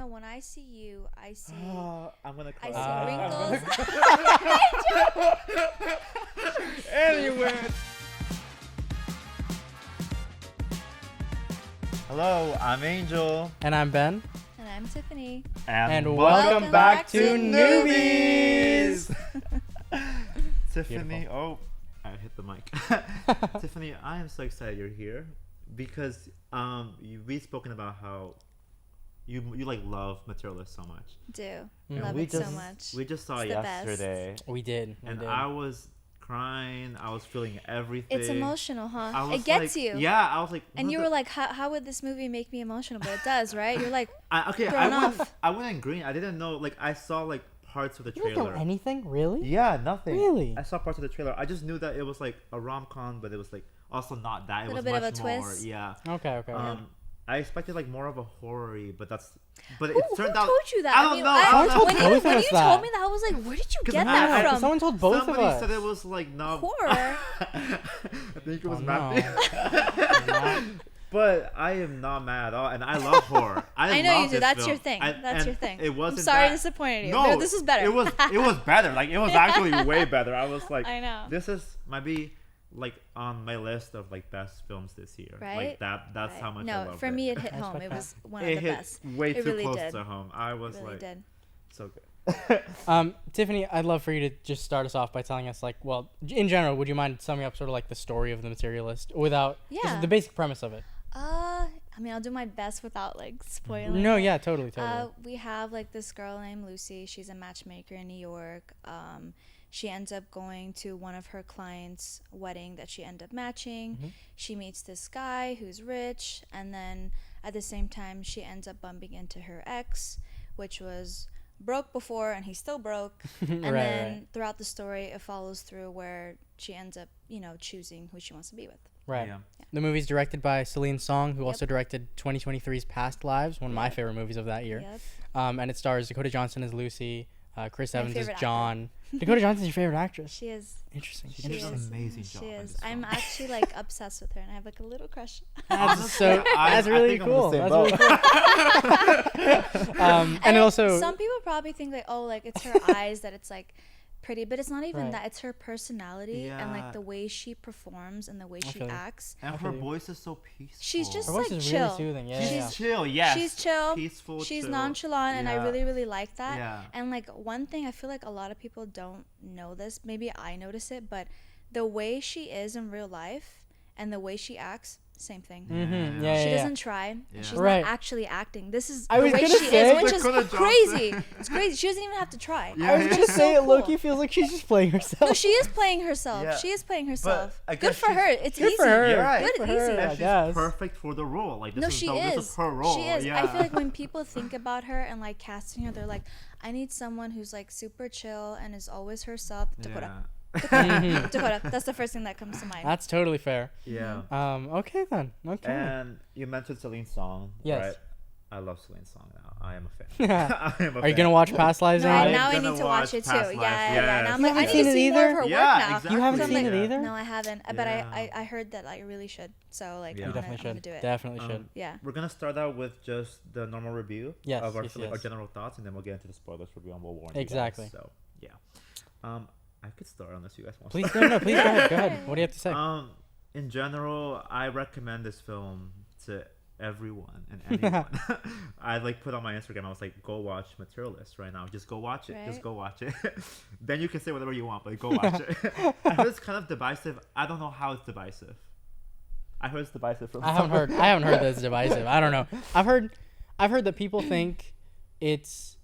know, when I see you, I see. I'm gonna cry. I see wrinkles. Anyway. Hello, I'm Angel. And I'm Ben. And I'm Tiffany. And welcome back to Newbies! Tiffany, I hit the mic. Tiffany, I am so excited you're here because we've spoken about how you like love Materialists so much. Love it so much. We just saw It's it the yesterday. We did. I was crying. I was feeling everything. It's emotional, huh? It gets you. Yeah, I was like. And you were like, how would this movie make me emotional? But it does, right? You're like, I went in green. I didn't know. Like, I saw like parts of the You trailer. don't know anything? Really? Yeah, nothing. Really? I saw parts of the trailer. I just knew that it was like a rom-com, but it was like also not that. It was bit much of a more. twist. Yeah. Okay. I expected like more of a horror-y, but it who turned out. told you that? I don't know. When you told me that, I was like, where did you get that from? Someone told both of Somebody us. said it was like not horror. I think it was Matthew. No. But I am not mad at all, and I love horror. I know you do. That's film. your thing. That's your thing. It wasn't. I'm sorry I that, disappointed you. No, this was better. It was better. Like, it was actually way better. I was like, I know. This might be like on my list of like best films this year. Right. Like that's how much I love it. No, for me it hit home. It was one of the best. It hit way too really close did. to home. I was It really like, did. so good. Tiffany, I'd love for you to just start us off by telling us, like, well, in general, would you mind summing up sort of like the story of The Materialist without just the basic premise of it? I mean, I'll do my best without like spoiling. No, yeah, totally. We have like this girl named Lucy. She's a matchmaker in New York. She ends up going to one of her clients' wedding that she ended up matching. Mm-hmm. She meets this guy who's rich, and then at the same time, she ends up bumping into her ex, which was broke before, and he's still broke. And then throughout the story, it follows through where she ends up, choosing who she wants to be with. Right. Yeah. The movie's directed by Celine Song, who also directed 2023's Past Lives, one of my favorite movies of that year. Yep. And it stars Dakota Johnson as Lucy, Chris Evans as favorite John. Dakota Johnson's your favorite actress? She is. Interesting. She did an amazing job. She in is. this I'm film. actually like obsessed with her, and I have like a little crush. That's really cool. That's really cool. And also, some people probably think like, oh, like it's her eyes that it's like pretty, but it's not even that. It's her personality and like the way she performs and the way she acts. And her voice is so peaceful. She's just her like voice is chill. really soothing. Yeah, She's chill. Yes. She's chill. Peaceful. She's chill. nonchalant, and I really, really like that. Yeah. And like one thing, I feel like a lot of people don't know this. Maybe I notice it, but the way she is in real life and the way she acts, same thing. Mm-hmm. Yeah, She doesn't try. And she's Right. not actually acting. This is I the was way gonna she say, is, which is Dakota crazy. It's crazy. She doesn't even have to try. Yeah, I was gonna say, so Loki cool. feels like she's just playing herself. No, she is playing herself. Yeah. She is playing herself. I Good guess for her. It's Good easy. for her. You're right. Good, Good for easy. her. And I she's guess. perfect for the role. Like, This is her role. She is. Yeah. I feel like when people think about her and like casting her, they're like, I need someone who's like super chill and is always herself. Dakota. Dakota. That's the first thing that comes to mind. That's totally fair. Yeah. Okay then. Okay. And you mentioned Celine Song. Yes. Right? I love Celine Song now. I am a fan. I am a Are you fan. gonna watch Past Lives? No, now? now I gonna need to watch it too. Past Yeah, Lives, yeah. Now I'm You like, I haven't need seen to it see more of either? her work Yeah, now. exactly. You haven't So I'm seen like, it either? No, I haven't. But Yeah. I heard that I really should. So like, Yeah. I'm You gonna, definitely I'm gonna should. do it. Definitely should. Yeah. We're gonna start out with just the normal review Yes, of our, yes, our yes. general thoughts, and then we'll get into the spoilers review and we'll warn Exactly. you guys. So yeah, I could start unless you guys want. Please no, please go ahead. Go ahead. What do you have to say? In general, I recommend this film to everyone and anyone. I like put on my Instagram. I was like, go watch Materialists right now. Just go watch it. Right. Just go watch it. Then you can say whatever you want, but go watch it. I heard it's kind of divisive. I don't know how it's divisive. I heard it's divisive from. I haven't heard that it's divisive. I don't know. I've heard that people think it's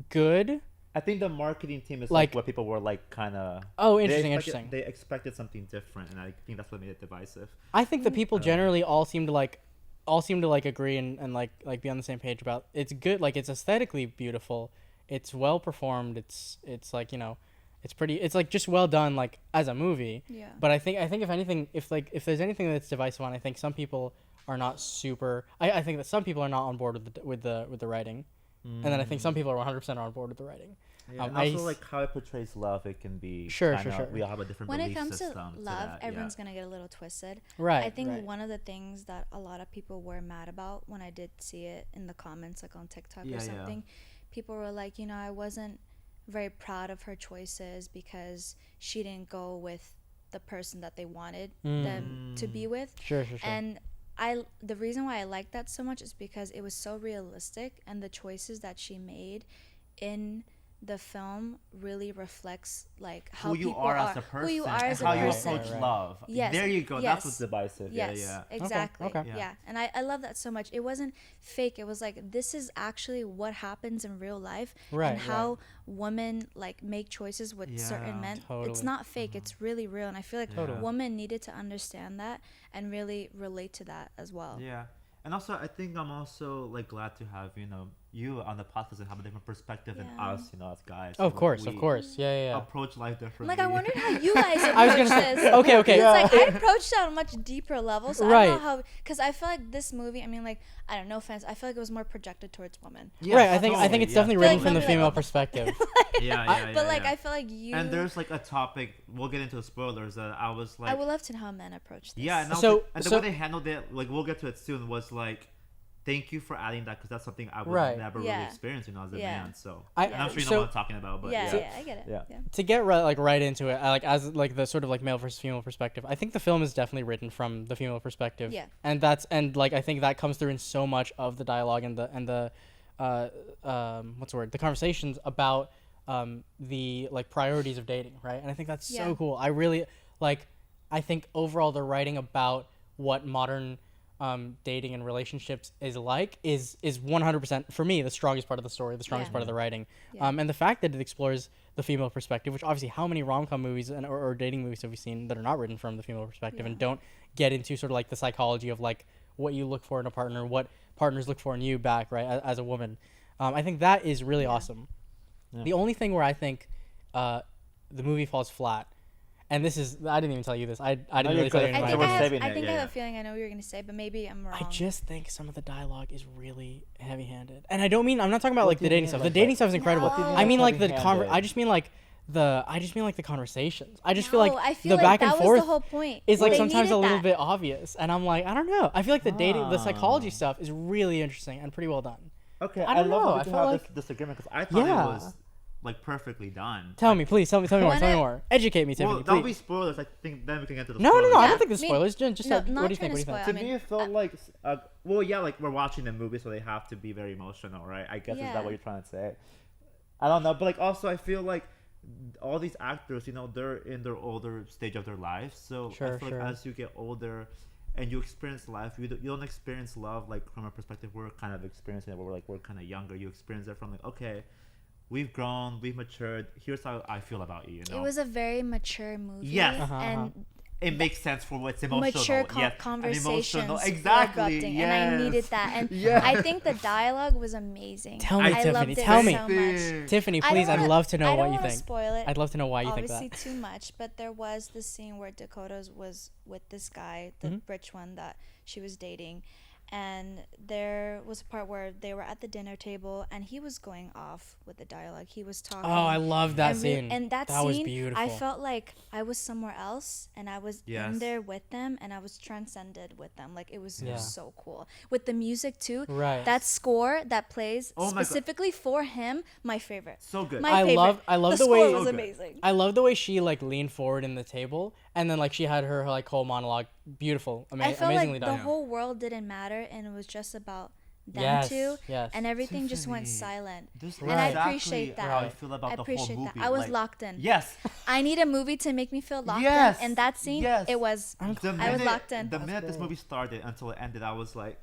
good. I think the marketing team is Like- like what people were like kind of. Oh, interesting. They expected something different, and I think that's what made it divisive. I think that people generally all seem to agree and like be on the same page about it's good. Like, it's aesthetically beautiful. It's well performed. It's like, it's pretty. It's like just well done, like as a movie. Yeah. But I think if anything, if there's anything that's divisive on, I think some people are not super. I think that some people are not on board with the writing, And then I think some people are 100% on board with the writing. Yeah, and also like how it portrays love, it can be Sure. We all have a different When belief it comes to system love, that, everyone's gonna get a little twisted. Right. I think right. one of the things that a lot of people were mad about when I did see it in the comments, like on TikTok or something, people were like, I wasn't very proud of her choices because she didn't go with the person that they wanted them to be with. Sure. And the reason why I like that so much is because it was so realistic, and the choices that she made in the film really reflects like how who you people are as a person, who you are as and how a you person. approach love. Yes. There you go. Yes. That's what's divisive. Yes, Yeah. exactly. Okay. Yeah. And I love that so much. It wasn't fake. It was like, this is actually what happens in real life, Right, and how women like make choices with certain men. Totally. It's not fake. It's really real. And I feel like women needed to understand that and really relate to that as well. Yeah. And also, I think I'm also like glad to have you on the podcast and have a different perspective than us, as guys. Of course. Yeah. Approach life differently. Like, I wondered how you guys approach I was gonna say, this. okay. It's like I approached it on a much deeper level, so I Right. don't know how. Because I feel like this movie, I mean, like, I don't know, offense. I feel like it was more projected towards women. Yeah, Right. I think it's definitely I feel written like from the maybe female like- perspective. Yeah. But like, I feel like you. And there's like a topic. We'll get into the spoilers. That I was like. I would love to know how men approach this. Yeah, and, So- the way they handled it, like we'll get to it soon, was like, thank you for adding that because that's something I would never really experience, as a man. So, and I'm sure you know what I'm talking about, but yeah, I get it. Yeah. Yeah. To get right into it, like as like the sort of like male versus female perspective, I think the film is definitely written from the female perspective. Yeah. And like I think that comes through in so much of the dialogue and the what's the word? The conversations about the like priorities of dating, right? And I think that's so cool. I really I think overall the writing about what modern dating and relationships is 100% for me the strongest part of the story, the strongest part of the writing. And the fact that it explores the female perspective, which obviously how many rom-com movies or dating movies have we seen that are not written from the female perspective and don't get into sort of like the psychology of like what you look for in a partner, what partners look for in you back, right, as a woman. I think that is really awesome. The only thing where I think the movie falls flat, and this is, I didn't even tell you this. I didn't really tell you I anything. think I have a feeling I know what you're gonna say, but maybe I'm wrong. I just think some of the dialogue is really heavy-handed, and I'm not talking about like the dating stuff. The dating stuff is incredible. I mean like I just mean like the conversations. I just feel like the like back and that was forth the whole point. is like They sometimes needed a little that. bit obvious, and I'm like, I don't know. I feel like the psychology stuff is really interesting and pretty well done. Okay, I don't know. love I that we feel have like- this disagreement because I thought it was like perfectly done. Tell me, please. Tell me more. Educate me, Tiffany. Well, that'll be Please. spoilers. I think then we can get to the No. spoilers. I Yeah, don't think the me- spoilers. Just no, what do not you trying think? to What do you spoil. think? To me, it felt like, like we're watching the movie, so they have to be very emotional, right? I guess is that what you're trying to say? I don't know, but like also I feel like all these actors, they're in their older stage of their lives, so I feel like as you get older and you experience life, you don't experience love like from a perspective we're kind of experiencing it, where we're kind of younger. You experience it from like, okay, we've grown, we've matured. Here's how I feel about you. It was a very mature movie. Yes. And it makes sense for what's emotional. mature yes. conversations were Exactly. erupting, Yes. and I needed that. And I think the dialogue was amazing. Tell me, I Tiffany. loved it Tell me. so much. Tiffany, I don't please. I'd wanna- love to know I what don't you wanna think. Spoil it. I'd love to know why you think Obviously, that. too much, but there was the scene where Dakota was with this guy, the rich one that she was dating, and there was a part where they were at the dinner table, and he was going off with the dialogue. He was talking. Oh, I love that and scene. And that was scene, beautiful. I felt like I was somewhere else, and I was in there with them, and I was transcended with them. Like, it was so cool. With the music, too. Right. That score that plays Oh my God. specifically for him, my favorite. So good. My favorite. I love the the score way was So good. amazing. I love the way she like leaned forward in the table, and then like she had her like whole monologue. Beautiful, I felt amazingly like done. the whole world didn't matter, and it was just about them Yes, two, yes. and everything just went Tiffany, silent. This is And I exactly appreciate that. how I feel about I the appreciate whole that. movie. I was like, locked in. Yes. I need a movie to make me feel locked Yes. in, and that scene, Yes. it was. The I was locked in. The minute this movie started until it ended, I was like,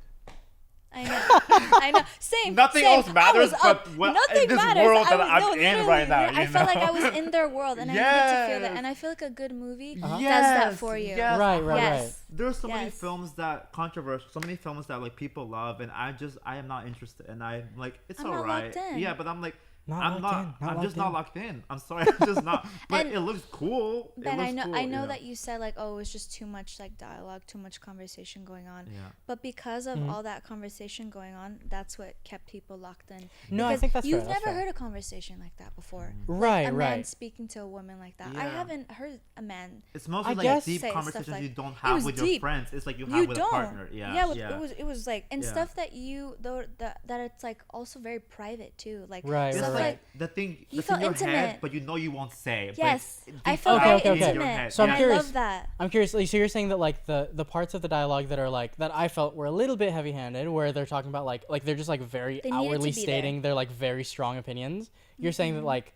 I know. I know. Same. Nothing same. else matters I was but up. what- Nothing in this matters. world that I was, I'm no, in literally, right now, I you felt like know? I was in their world, and I needed to feel that. Yes. And I feel like a good movie does Yes, that for you. yes. Right. Yes. there's so many Yes. films that controversial, so many films that like people love, and I am not interested, and I'm like, it's I'm not alright. locked in. Yeah, but I'm like, I'm just not locked in. I'm sorry, I'm just not. But it looks cool. Ben, I know cool, that you said like, oh, it was just too much like dialogue, too much conversation going on. Yeah. But because of all that conversation going on, that's what kept people locked in. No, because I think that's you've fair. never heard a conversation like that before. Right, like, a man right. speaking to a woman like that. Yeah. I haven't heard a man. It's mostly I like guess deep say conversations stuff like- you don't It have was with deep. your friends. It's like you have You with don't. a partner. Yeah. It was like and Yeah. stuff that you though that it's like also very private too. Like Right, It's stuff right. like the thing You that's felt in your intimate. head, but you know you won't say. but Yes, it's I deep felt down very in your intimate. head. So I'm and curious. I love that. I'm curious. So you're saying that like the parts of the dialogue that are like that I felt were a little bit heavy-handed, where they're talking about like they're just like very They needed outwardly to be stating their like very strong opinions. You're saying that like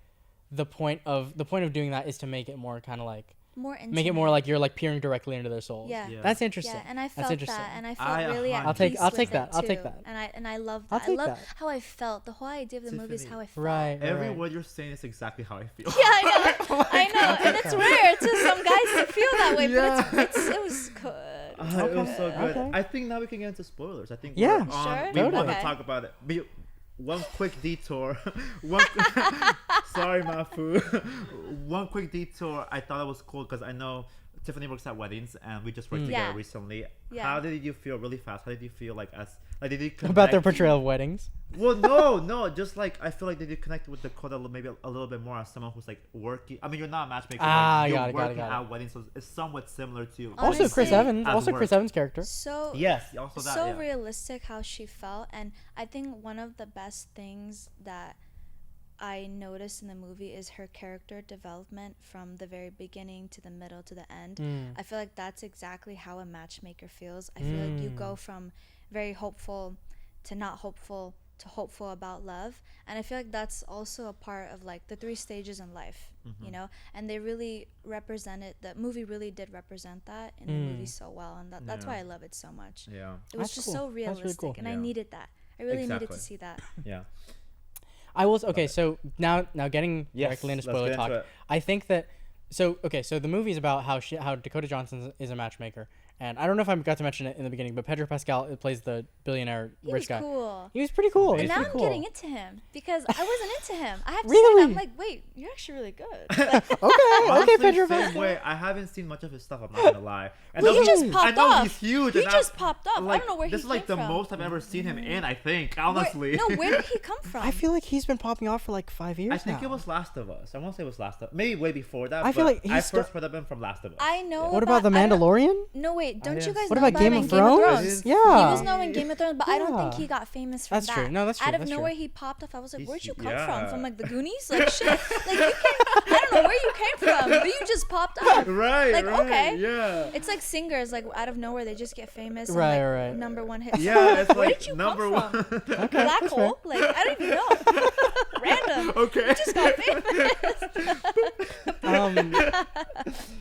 the point of doing that is to make it more kind of like More intimate. make it more like you're like peering directly into their souls. Yeah. Yeah. That's interesting. Yeah, and I That's felt interesting. that, and I felt I really at I'll take- peace I'll with take it, that. I'll take too. that. And I love I'll that. I take love that. how I felt. The whole idea of the movie is Tiffany. how I felt. Right. Every right. word you're saying is exactly how I feel. Yeah, I know. I know, and it's rare to some guys to feel that way, but it was good. It was so good. Okay. I think now we can get into spoilers. I think Yeah. we're on, Sure? we want Totally. to talk about it. But one quick detour. Sorry, Mafu. One quick detour. I thought it was cool because I know Tiffany works at weddings and we just worked together Yeah. recently. Yeah. How did you feel really fast? How did you feel like did you connect? About their portrayal of weddings. Well, no, just like I feel like did you connect with Dakota maybe a little bit more as someone who's like working. I mean, you're not a matchmaker. Ah, but you're got it. working at weddings, so it's somewhat similar to. Also, Chris Honestly, Evans. as Also, work. Chris Evans' character. So Yes, also that. so yeah. realistic how she felt, and I think one of the best things that I noticed in the movie is her character development from the very beginning to the middle to the end. I feel like that's exactly how a matchmaker feels. I feel like you go from very hopeful to not hopeful to hopeful about love, and I feel like that's also a part of like the 3 stages in life, you know, and they really represented, the movie really did represent that in the movie so well, and that's why I love it so much. Yeah. It was That's just cool. so That's really realistic, cool. and I Yeah. needed that. I really needed Exactly. to see that. Yeah. I will. Okay, so now getting Yes, directly into let's spoiler get into talk. it. I think that so the movie is about how Dakota Johnson is a matchmaker, and I don't know if I got to mention it in the beginning, but Pedro Pascal plays the billionaire He rich was guy. cool. He was pretty cool. And He was now pretty I'm cool. getting into him because I wasn't into him. I have to Really? say that. I'm like, wait, you're actually really good. Like, Okay, Honestly, Pedro same Pascal. way. I haven't seen much of his stuff. I'm not gonna lie. And well, he I just know- popped I know off. he's huge. He and just popped up. I don't know where he This came is like the from. most I've ever seen him in. I think honestly. Where did he come from? I feel like he's been popping off for like 5 years I think now. it was Last of Us. I won't say it was Last of Us. Maybe way before that. I feel but like he's I sta- first heard of him from Last of Us. I know. What about The I don't- Mandalorian? No, wait. Don't you didn't- guys What know about about him Game in of Game of Thrones? Thrones? Yeah. He was known in Game of Thrones, but I don't think Yeah. he got famous from That's that. true. No, that's true. Out of That's nowhere, true. he popped off. I was like, He's- where'd you come yeah. from? From like the Goonies? Like shit. Like you came. I don't know where you came from, but you just popped up. Right. Like, right, okay. Yeah. It's like singers, like out of nowhere, they just get famous. Right, and, like, right. Number one hit. Yeah. It's Where like did you number come one. from? Black hole? Like I don't even know. Random. Okay. You just got famous.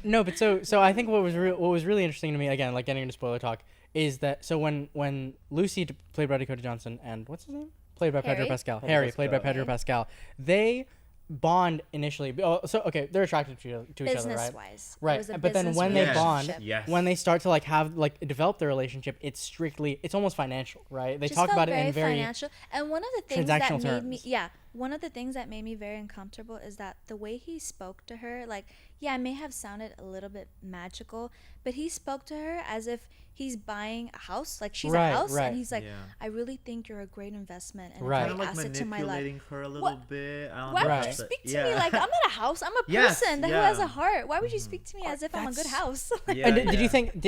No, but so I think what was really interesting to me, again, like getting into spoiler talk, is that so when Lucy played by Dakota Johnson and what's his name, played by Pedro Harry? Pascal, Pedro Harry played by Pascal. Pedro Pascal, they bond initially. Oh, so okay, they're attracted to each other, Business right? wise. Right, but then when they bond, Yes. when they start to like have like develop their relationship, it's almost financial, right? They Just talk felt about it in very financial. And one of the things that transactional made me terms. one of the things that made me very uncomfortable is that the way he spoke to her, like, yeah, it may have sounded a little bit magical, but he spoke to her as if he's buying a house, like she's Right, a house, right. and he's like, Yeah. I really think you're a great investment and Right. a Kind of great like asset to my life. manipulating her a little What? bit. I don't Why know. would you Right. speak to Yeah. me like I'm not a house? I'm a Yes, person who yeah. has a heart. Why would you speak to me as if I'm a good That's- house? Yeah, And did you yeah. think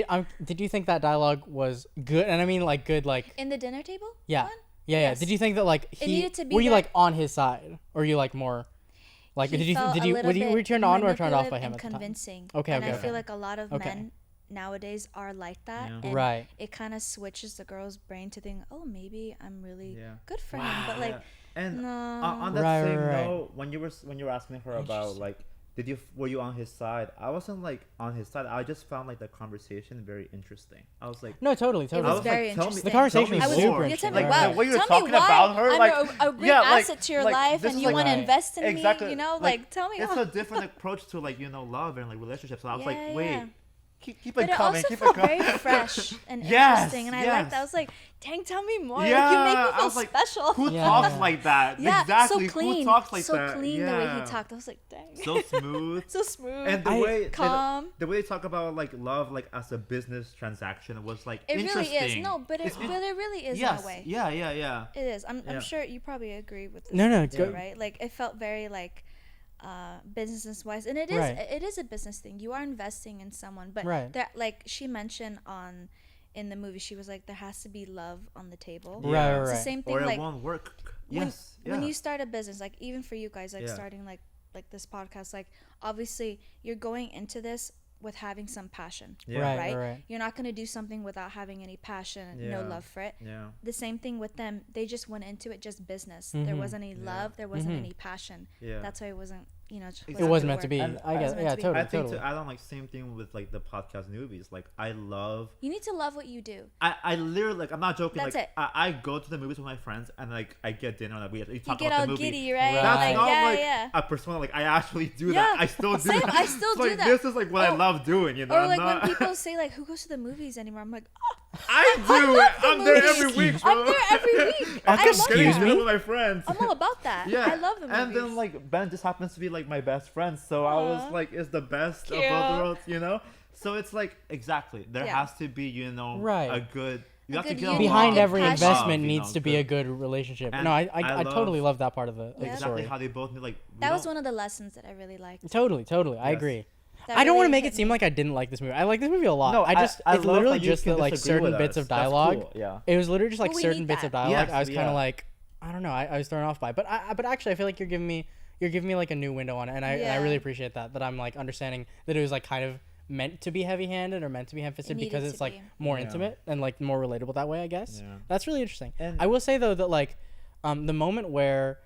did you think that dialogue was good? And I mean like good like In the dinner table? yeah. one? Yeah. Yes. Did you think that like he needed to be were you that- like on his side or you like more like He did you felt did a you little were you bit turned on or turned off manipulative by him and at the time? convincing. Okay, and okay, I feel okay. like a lot of Okay. men nowadays are like that. Yeah. And Right. it kind of switches the girl's brain to think, oh, maybe I'm really Yeah. good for him. But like, Yeah. And no. on that Right, same right. note, when you were asking her about like, were you on his side? I wasn't like on his side. I just found like the conversation very interesting. I was like, No, totally. It I was was very like, tell me, interesting. The conversation tell me was I was, super more. you tell me, interesting. Like, wow, what you're tell talking me why about her, I'm like, a great yeah, like- asset to your like, life this and is you like- want to Right. invest in exactly. me, you know, like tell me It's why. a different approach to like love and like relationships. So I was Yeah, like, wait, yeah. keep but it it coming. also Keep felt it coming. very fresh and Yes, interesting, and I yes. liked that. I was like, dang, tell me more. Yeah, like, you make me I feel was like, special. Who Yeah, talks yeah. like that? Yeah, Exactly. so clean. Who talks like so that? clean the way he talked. I was like, dang. So smooth. So smooth. And the I- way calm. the way they talk about like love like as a business transaction was like It really interesting. is. No, but it really is Yes. in a way. Yeah. It is. I'm Yeah. sure you probably agree with this. No, too, go- right? Like it felt very like business wise, and it is Right. it is a business thing. You are investing in someone, but Right. that like she mentioned in the movie, she was like, there has to be love on the table. Right, Yeah. It's the right. same thing. Or it Like won't work. when, Yes. when yeah. you start a business, like even for you guys, like Yeah. starting like this podcast, like obviously you're going into this with having some passion. Yeah. Right. You're not going to do something without having any passion, no Yeah. love for it. Yeah. The same thing with them. They just went into it just business. There Mhm. wasn't any Yeah. love. There wasn't Mhm. any passion. Yeah. That's why it wasn't, just It wasn't meant to work. be. And I it guess. wasn't meant Yeah, to be. totally. I think totally. to add on like same thing with like the podcast Newbies. Like I love You need to love what you do. I literally like I'm not joking. That's like it. I go to the movies with my friends and like I get dinner like we You talk get about all the movie. giddy, right? Right. That's Like, not yeah, like yeah. a persona. Like I actually do Yeah. that. I still do Same, that. I still It's do like, that. This is like what I Oh. love doing. You know. Or I'm like not, when people say like, who goes to the movies anymore? I'm like, I do. love the I'm there movies. every week, bro. I'm there every week. I'm I just love getting Excuse that. me? dinner with my friends. I'm all about that. Yeah, I love the movies. and then like Ben just happens to be like my best friend, so I was Aw. like, it's the best of Cute. both worlds, you know. So it's like exactly there Yeah. has to be Right. a good. You A have to good get union. Behind Good every passion. investment love, needs to be a good relationship. And No, I I totally love- love that part of the Yeah. like, exactly story. how they both need like. That was one of the lessons that I really liked. Totally. I Yes. agree. That I don't want to really make hit it seem me. like I didn't like this movie. I like this movie a lot. No, I just I it's love literally that you just can that like disagree certain with bits us. of That's dialogue. cool, Yeah. It was literally just like Well, we certain need bits that. of dialogue. Yes, I was kind yeah. of like, I don't know. I was thrown off by, but actually I feel like you're giving me like a new window on it, and I Yeah. really appreciate that. That I'm like understanding that it was like kind of meant to be heavy-handed or meant to be ham-fisted It because needed it's to like be. more Yeah. intimate and like more relatable that way. I guess Yeah. that's really interesting. And- I will say though that like, the moment where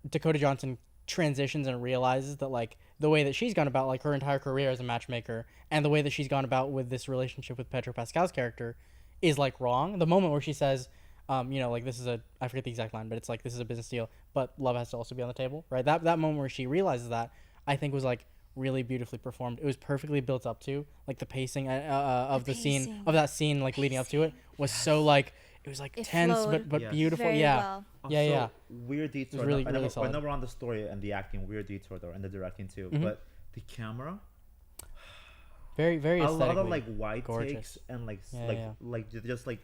Dakota Johnson transitions and realizes that like the way that she's gone about like her entire career as a matchmaker and the way that she's gone about with this relationship with Pedro Pascal's character is like wrong. The moment where she says, like this is I forget the exact line, but it's like this is a business deal, but love has to also be on the table, right? That moment where she realizes that, I think was like really beautifully performed. It was perfectly built up to like the pacing of the scene pacing. of that scene like leading up to it was so like it was like It tense flowed but Yes. beautiful. Very Yeah. well. Yeah, Also, yeah. Weird detour. really, I really know, solid. I know we're on the story and the acting. Weird detour though, and the directing too. Mhm. But the camera, Very, very a aesthetically. lot of like wide gorgeous. takes and like Yeah, like yeah. like just like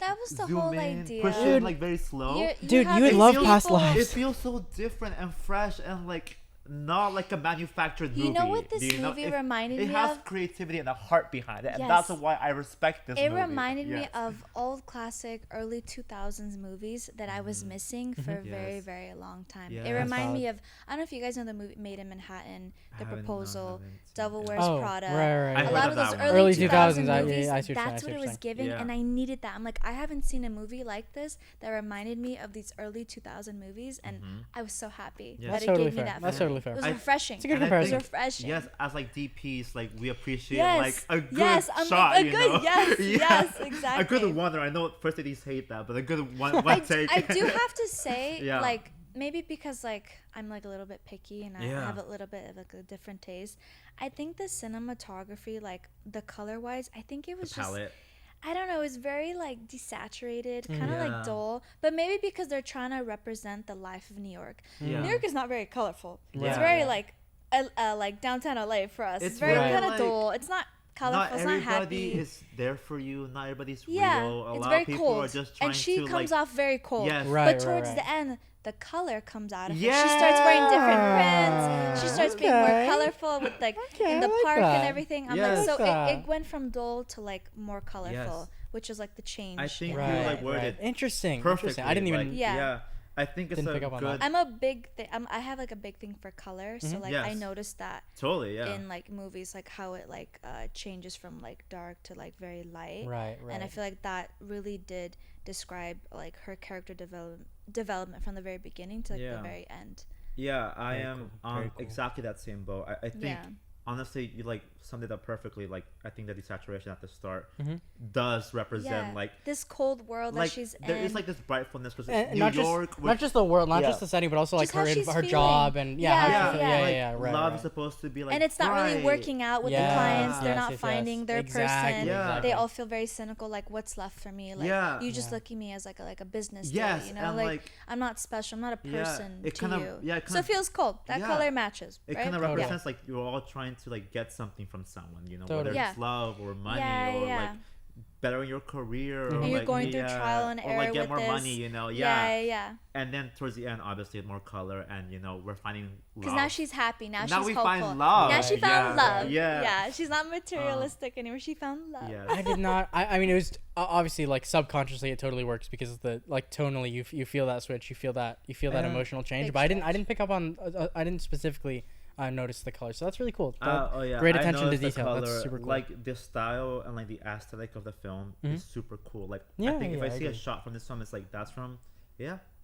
That was the zoom whole in, idea. push Dude. it like very slow. Dude, have you would these love people- Past Lives. It feels so different and fresh and like not like a manufactured movie. You know what this Do you know? movie It- reminded it me has of? creativity and a heart behind it, and Yes. that's why I respect this It movie. reminded me Yes. of old classic early 2000s movies that I was missing for a very, Yes. very long time. Yeah. It That's reminded me valid. of, I don't know if you guys know the movie Made in Manhattan, The Haven't- no, Proposal, haven't. Devil Wears Oh, Prada. right. I A heard lot of of that those one. early, Early 2000 2000s, movies, I see what you're that's what saying. it was giving, Yeah. and I needed that. I'm like, I haven't seen a movie like this that reminded me of these early 2000 movies, and I was so happy Yeah. that That's it totally gave me fair. that That's feeling. totally fair. It was I- refreshing. It's a good And I It was comparison. think- refreshing. Yes, as like DPs, like we appreciate Yes, like a good yes, I'm shot, like, a you good- know? yes, Yeah. yes, A exactly. good one, or I know first ladies hate that, but a good one I take. do have to say, Yeah. like, maybe because like I'm like a little bit picky and I Yeah. have a little bit of like a different taste. I think the cinematography, like the color wise, I think it was just, palette. I don't know, it's very like desaturated, kind of Yeah. like dull. But maybe because they're trying to represent the life of New York. Yeah. New York is not very colorful. Right. It's very Yeah. like downtown LA for us. It's It's very very, kind of like, dull. It's not colorful. Not It's not everybody happy. is there for you. Not everybody's Yeah, real. A it's lot very of people cold. are just trying And she to comes like. off very cold. Yes. Right. But towards right. the end, the color comes out of her. Yeah. She starts wearing different prints. She starts being more Okay. colorful with like Okay, in I the like park that. and everything. I'm Yes. like, so I like it went from dull to like more colorful, Yes. which is like the change. I think in you, it. like, worded Interesting. Perfectly. Interesting. I didn't even. like, Yeah. I think it's Didn't a pick up on good. that. I'm a big thing. I have like a big thing for color, so like I Yes. noticed that Totally. Yeah. in like movies, like how it like changes from like dark to like very light. Right. And I feel like that really did describe like her character development from the very beginning to like Yeah. the very end. Yeah, I Very am cool, on very cool. exactly that same boat. I think Yeah. honestly, you like summed it up perfectly. Like I think the desaturation at the start Mm-hmm. does represent like this cold world like that she's there in. is like this brightfulness because And New not York, just not just the world, not yeah. just the setting, but also like Just how she's her feeling. job and Yeah, yeah, right. love right. is supposed to be like, and it's not really bright. working out with Yes, the clients. They're yes, not yes, finding yes. their Exactly, person. Yeah. They all feel very cynical. Like, what's left for me? Like, Yeah. you just Yeah. look at me as like a business Yes, deal, you know? and Like, I'm not special. I'm not a Yeah, person it to kind of- you. yeah, it so kind it of- feels cold. That yeah. color matches, It right? kind of Totally. represents like you're all trying to like get something from someone, you know, Totally. whether Yeah. it's love or money Yeah, or yeah. like bettering your career, And or And you're like, going through trial and or error like get with more this. money, you know, Yeah. And then towards the end, obviously, more color, and you know, we're finding love. Because now she's happy. Now, Now she's we hopeful. find love. Now she Right, found yeah, love. yeah. She's not materialistic anymore. She found love. Yeah. I did not. I mean, it was obviously like subconsciously it totally works because of the like tonally you feel that switch, you feel that emotional change. Big But I stretch. didn't pick up on I didn't specifically notice the color, so that's really cool. Yeah. Great I attention to noticed the detail. That's color, super cool. Like the style and like the aesthetic of the film is super cool. Like I Yeah, think if yeah, I I see a agree. shot from this film, it's like that's from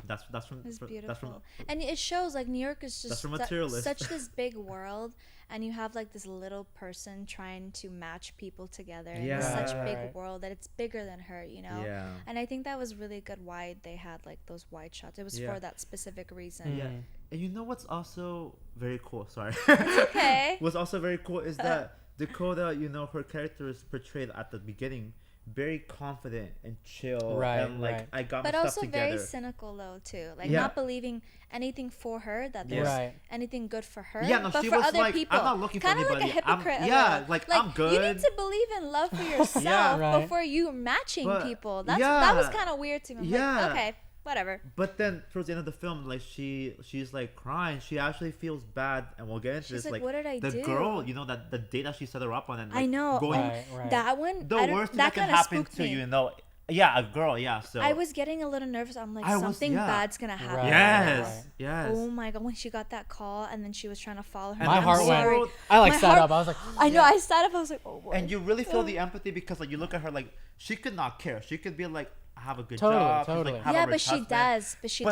that's from It's that's beautiful. from And it shows like New York is just from Materialists. such this big world, and you have like this little person trying to match people together in Yeah. such Right, big right. world that it's bigger than her, you know? Yeah. And I think that was really good why they had like those wide shots. It was Yeah. for that specific reason. Yeah. And you know what's also very cool? Sorry. Okay. What's also very cool is that Dakota, you know, her character is portrayed at the beginning very confident and chill, Right, and like right. I got But my also stuff together. very cynical though too, like Yeah. not believing anything for her, that there's Right. anything good for her. Yeah, no, but she for was other like, people, I'm not looking for kind of like a anybody. hypocrite. Yeah, a little. like, I'm You need good. to believe in love for yourself right. before you matching But, people. That was yeah. kind of weird to me. I'm Yeah. like, okay, whatever. But then towards the end of the film, like she's like crying. She actually feels bad, and we'll get into She's this. like, what did I the do? girl, you know, that the date that she set her up on, and like, I know. going Right. That one, the I don't- worst thing that that can kinda happen spooked to me. you, you know. Yeah, a girl. Yeah, so I was getting a little nervous. I'm like, I was- something yeah. bad's gonna happen. Right. Yes, Right. yes. Oh my god, when she got that call and then she was trying to follow her. And My I'm heart sorry. went. I like My sat heart- up. I was like, I know. Yeah. I sat up. I was like, oh boy. And you really feel the empathy because like you look at her like she could not care. She could be like have a good Totally, job. She's, totally. like, have a yeah, rich but she husband. does. But she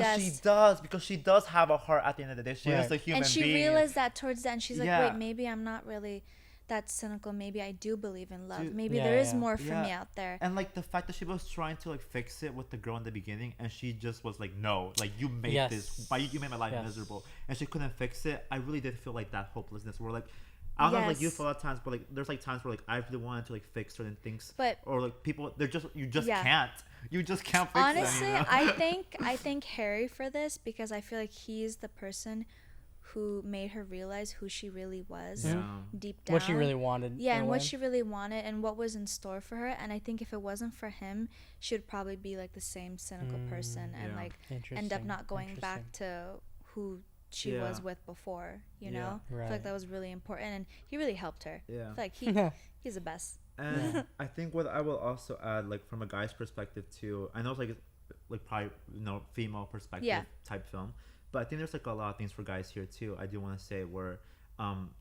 does. Because she does have a heart at the end of the day. She is Right. a human And she being. realized that towards the end. She's like, Yeah. wait, maybe I'm not really that cynical. Maybe I do believe in love. Dude. Maybe Yeah, there is yeah. more for Yeah. me out there. And like the fact that she was trying to like fix it with the girl in the beginning, and she just was like, "No, like you made Yes. this, why you made my life Yes. miserable," and she couldn't fix it. I really did feel like that hopelessness, where like I don't know, like you Yes. feel at times, but like there's like times where like I really wanted to like fix certain things, But- or like people, they're just you just Yeah. can't, you just can't fix Honestly, them. You know? I think Harry for this because I feel like he's the person who made her realize who she really was Yeah. deep down. what she really wanted. Yeah, in a and what way. she really wanted and what was in store for her. And I think if it wasn't for him, she would probably be like the same cynical person and yeah. like end up Interesting, not going back to who she Yeah. was with before, you Yeah. know? I feel Right. like that was really important and he really helped her. Yeah. I feel like he's the best. And I think what I will also add, like from a guy's perspective too, I know it's like probably female perspective Yeah. type film, but I think there's like a lot of things for guys here too. I do want to say where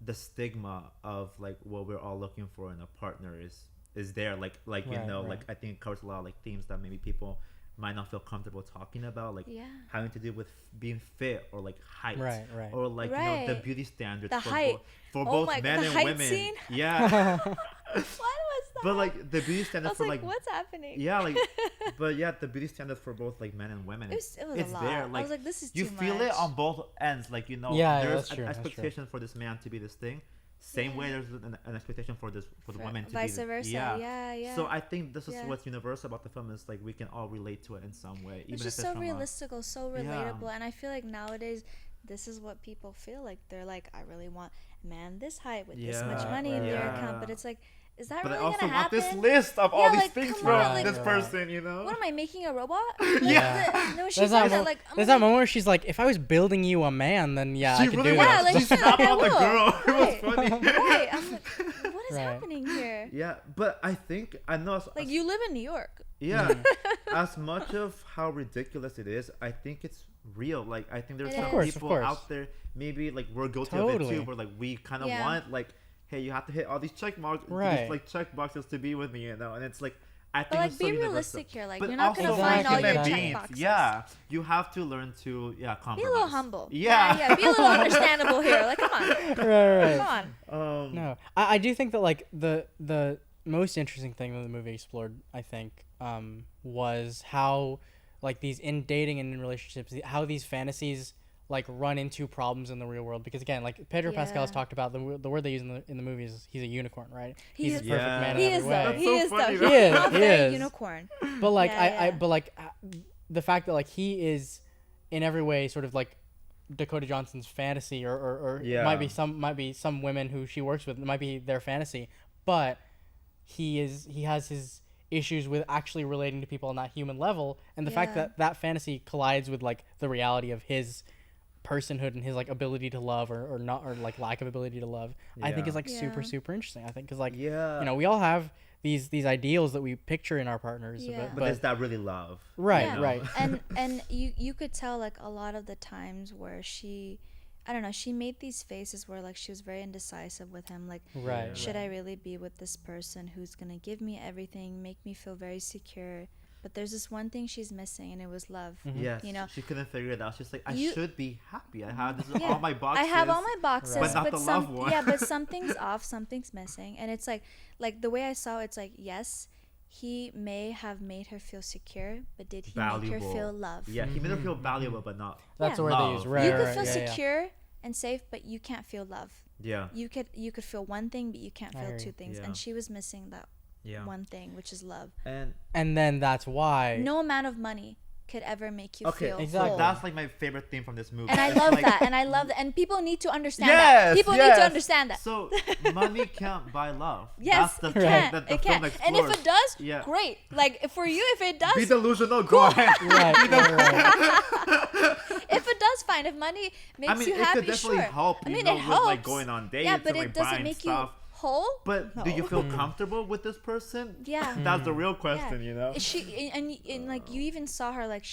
the stigma of like what we're all looking for in a partner is there. Like you Right, know, right. like I think it covers a lot of like themes that maybe people might not feel comfortable talking about, like Yeah. having to do with being fit or like height, Right, right. or like you know the Right. beauty standards The for height. for Oh both my God, men the and height women. scene? Yeah. What was that? But like the beauty I standards was for like, like what's happening? yeah, like but yeah, the beauty standards for both like men and women. It was it's a lot. there. I Like was like, this is you too feel much. it on both ends. Like you know, Yeah, there's that's an true, that's true. expectation for this man to be this thing. Same way there's an expectation for the woman to vice be versa. Yeah. Yeah. So I think this is Yeah. what's universal about the film is like we can all relate to it in some way, even It's if just it's so from realistical, so Yeah. relatable, and I feel like nowadays this is what people feel like. They're like, I really want a man this height with this much Yeah, money in their yeah. account, but it's like, is that But really I also gonna want happen? this list of all Yeah, these like, things come from on, like- this person, you know. What am I making a robot? Yeah. No, she's There's not that, like. there's that moment where she's like, if I was building you a man, then yeah, She I could really do was. Yeah, it. like She shit, snapped I on the will. girl. It was Right. funny. Right. I'm like, what is Right. happening here? Yeah, but I think I know. Like you live in New York. Yeah, as much of how ridiculous it is, I think it's real. Like I think there's It some is. Of people course. out there, maybe like we're guilty of it Totally. too, where like we kind of Yeah. want like, hey, you have to hit all these check marks, Right. these, like check boxes to be with me, you know. And it's like I think But like, it's so be universal. realistic here. Like, But you're not also, gonna Exactly. find all your human check beings, boxes. yeah, you have to learn to Be compromise. a little humble. Yeah. Be a little understandable here. Like, come on, Right. come on. No, I do think that like the most interesting thing that the movie explored, I think, was how like these in dating and in relationships, how these fantasies like run into problems in the real world. Because again, like Pedro Pascal has Yeah. talked about, the word they use in the movie is he's a unicorn, right? He He's is- a perfect Yeah. man He in is every though. way. That's He so is though. funny, He's though. He is, a he very is. unicorn. But like Yeah. but like the fact that like he is in every way sort of like Dakota Johnson's fantasy, or Yeah. might be some women who she works with, it might be their fantasy, but he has his issues with actually relating to people on that human level, and the fact Yeah. that that fantasy collides with like the reality of his personhood and his like ability to love, or not, or like lack of ability to love, I think Yeah. is like super Yeah. interesting. I think because like Yeah. you know, we all have these ideals that we picture in our partners, Yeah. But is that really love? right, Yeah. right. And you could tell like a lot of the times where she, I don't know, she made these faces where like she was very indecisive with him. Like, Right. should I really be with this person who's gonna give me everything, make me feel very secure? But there's this one thing she's missing, and it was love. Yes. You know, she couldn't figure it out. She's like, I You- should be happy. I have this is Yeah. all my boxes. I have all my boxes, Right. But not the some, love one. yeah, but something's off, something's missing, and it's like the way I saw it, it's like, yes, he may have made her feel secure, but did he make her Valuable. feel love? Yeah, he made her feel valuable, but not. That's Yeah. the word they Love. use. Right, You right, could right. feel Yeah, yeah. secure and safe, but you can't feel love. Yeah. You could feel one thing, but you can't I feel hear two you. things, Yeah. and she was missing that Yeah. one thing, which is love. And And then that's why. No amount of money could ever make you okay, feel Exactly. whole. that's like my favorite theme from this movie. And I It's love like- that, and I love that, and people need to understand Yes, that. People need yes. to understand that. So money can't buy love. Yes, That's it the can. thing that the It film can. And if explores. it does, Yeah. great. Like for you, if it does, Be delusional, go ahead. Right, right. if it does, fine. If money makes I mean, you it happy, could definitely sure. help. I You mean, know, it with helps. like going on dates Yeah, and but like it doesn't buying make stuff. you whole. But do you No. feel comfortable with this person? Yeah. That's the real Yeah. question, you know. She and like you even saw her like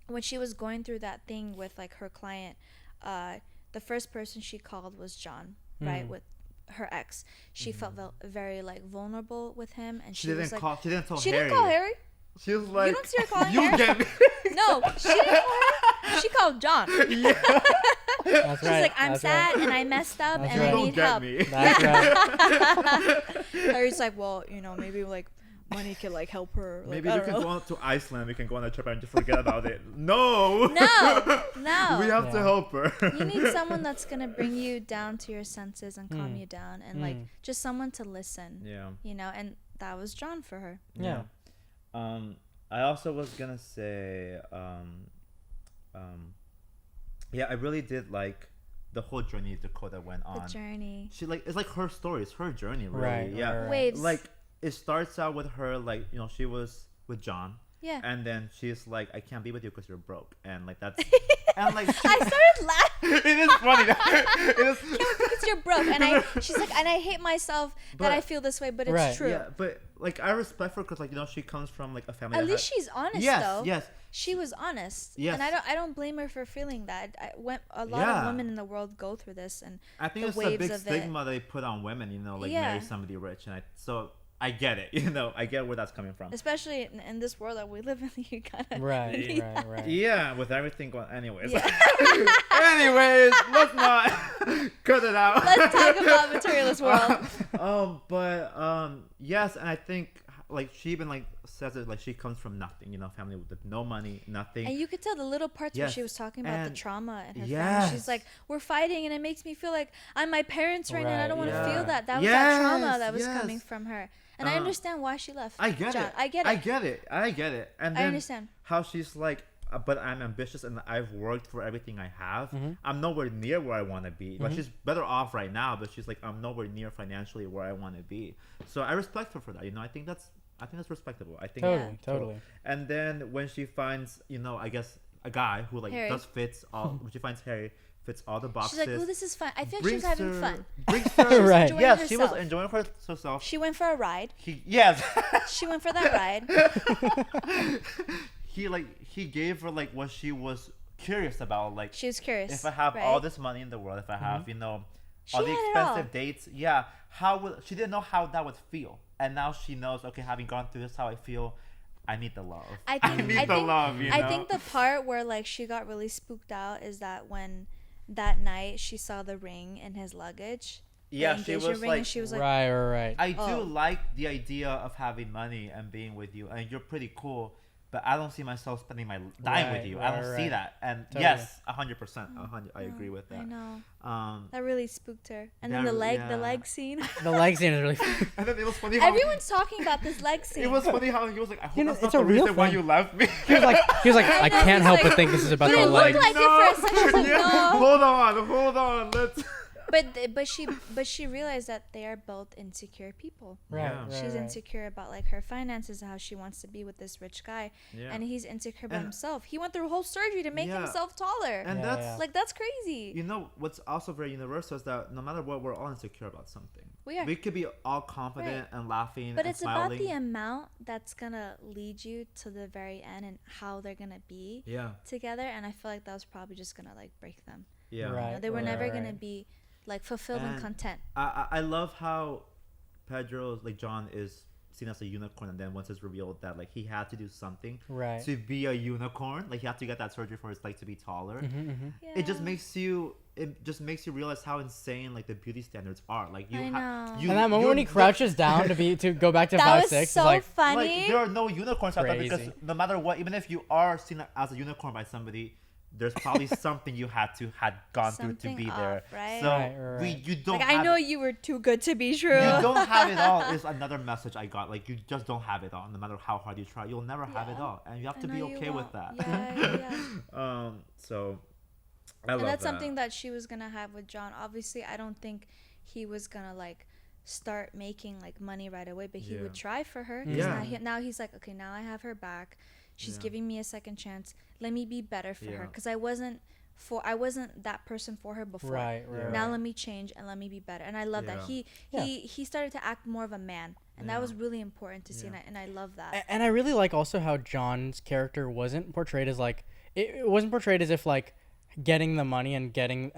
when she was going through that thing with like her client, the first person she called was John, right, with her ex. She felt very like vulnerable with him, and She she, didn't was like, call. She didn't tell she Harry. didn't call Harry. She was like, don't see her calling "You Harry." get me." No, she didn't call her. She called John. That's She's right. like, I'm that's sad Right. and I messed up That's and right. I You don't need get help. me. That's right. Harry's like, well, maybe like money could like help her. Like, Maybe I we don't can know. go on to Iceland. We can go on a trip and just forget about it. No. No. We have to Yeah. help her. You need someone that's gonna bring you down to your senses and calm Mm. you down, and like just someone to listen. Yeah. And that was John for her. Yeah. I also was gonna say, yeah, I really did like the whole journey Dakota went The on. journey. She like it's like her story, it's her journey, really. Right, Yeah. right. Waves. Like it starts out with her like she was with John, Yeah. and then she's like, I can't be with you because you're broke, and like that's and like I started laughing it is funny. It is. because you're broke, and she's like, and I hate myself But- that I feel this way, but it's Right. true. Yeah, but like I respect her because like she comes from like a family. At that least had- she's honest, Yes, though. yes. She was honest. Yes. And I don't blame her for feeling that. A lot Yeah. of women in the world go through this, and I think the it's a waves big of stigma they put on women, like Yeah. marry somebody rich, and so I get it, I get where that's coming from. especially in this world that we live in, you kind of Right, right. Yeah, with everything going, anyways. Yeah. Anyways, let's not cut it out. Let's talk about materialist world. Yes, and I think like she even like says it like she comes from nothing, family with no money, nothing. And you could tell the little parts where Yes, she was talking about the and- trauma in her family. Yes. She's like, we're fighting, and it makes me feel like I'm my parents right now. And I Right, don't want to yeah. feel that. That was that trauma Yes, that was yes. coming from her. And I understand why she left. I get John. it. I get it. I get it. And I then understand. how she's like, but I'm ambitious and I've worked for everything I have. I'm nowhere near where I want to be. Like she's better off right now, but she's like, I'm nowhere near financially where I want to be. So I respect her for that. I think that's respectable. I think Totally, totally. And then when she finds, I guess a guy who like Harry. does fits all. When she finds Harry fits all the boxes. She's like, oh, this is fun. I feel like she was having fun. Brings her, Right. Enjoying Yes, she was herself. enjoying herself. She went for a ride. Yes. She went for that ride. he gave her like what she was curious about, like She was curious. if I have right? all this money in the world, if I have She all the had it expensive all. dates, she didn't know how that would feel. and now she knows. Okay, having gone through this, how I feel. I need the love. I think I think love. You know? I think the part where like she got really spooked out is that when that night she saw the ring in his luggage. Yeah, she was like, and she was like, right. I do like the idea of having money and being with you, and you're pretty cool. But I don't see myself spending my time with you. I don't see that. And totally. Yes, 100%. I agree with that. I know. That really spooked her. And then the leg scene. The leg scene is really funny. And then it was funny how everyone's talking about this leg scene. It was funny how he was like, I hope that's it's not a the real reason why you left me. He was like, I can't help but think this is about the leg. It looked like it for a second. Like, no. Hold on. Let's. But she realized that they are both insecure people. Right. She's insecure about like her finances and how she wants to be with this rich guy, and he's insecure about himself. He went through a whole surgery to make himself taller, and that's crazy. You know what's also very universal is that no matter what, we're all insecure about something. We could be all confident and laughing, but and it's smiling. about the amount that's gonna lead you to the very end and how they're gonna be together. And I feel like that was probably just gonna like break them. Yeah, you know, they were never gonna be like fulfilled and content. I love how Pedro, like John, is seen as a unicorn, and then once it's revealed that like he had to do something to be a unicorn, like he had to get that surgery for his leg to be taller. Yeah. It just makes you realize how insane like the beauty standards are. Like you, and that moment when he crouches down to go back to 5'6", that was so like, funny. Like, there are no unicorns out there because no matter what, even if you are seen as a unicorn by somebody, there's probably something you had gone through to be there. Right? So you don't. Like, I know you were too good to be true. You don't have it all is another message I got. Like you just don't have it all. No matter how hard you try, you'll never have it all, and you have to be okay with that. Yeah. So I love that. And that's something that she was gonna have with John. Obviously, I don't think he was gonna like start making like money right away, but he would try for her. Now he's like, okay, now I have her back. She's giving me a second chance. Let me be better for her, because I wasn't that person for her before. Now let me change and let me be better. And I love that he started to act more of a man, and that was really important to see. And I love that. And I really like also how John's character wasn't portrayed as like it wasn't portrayed as if like getting the money and turning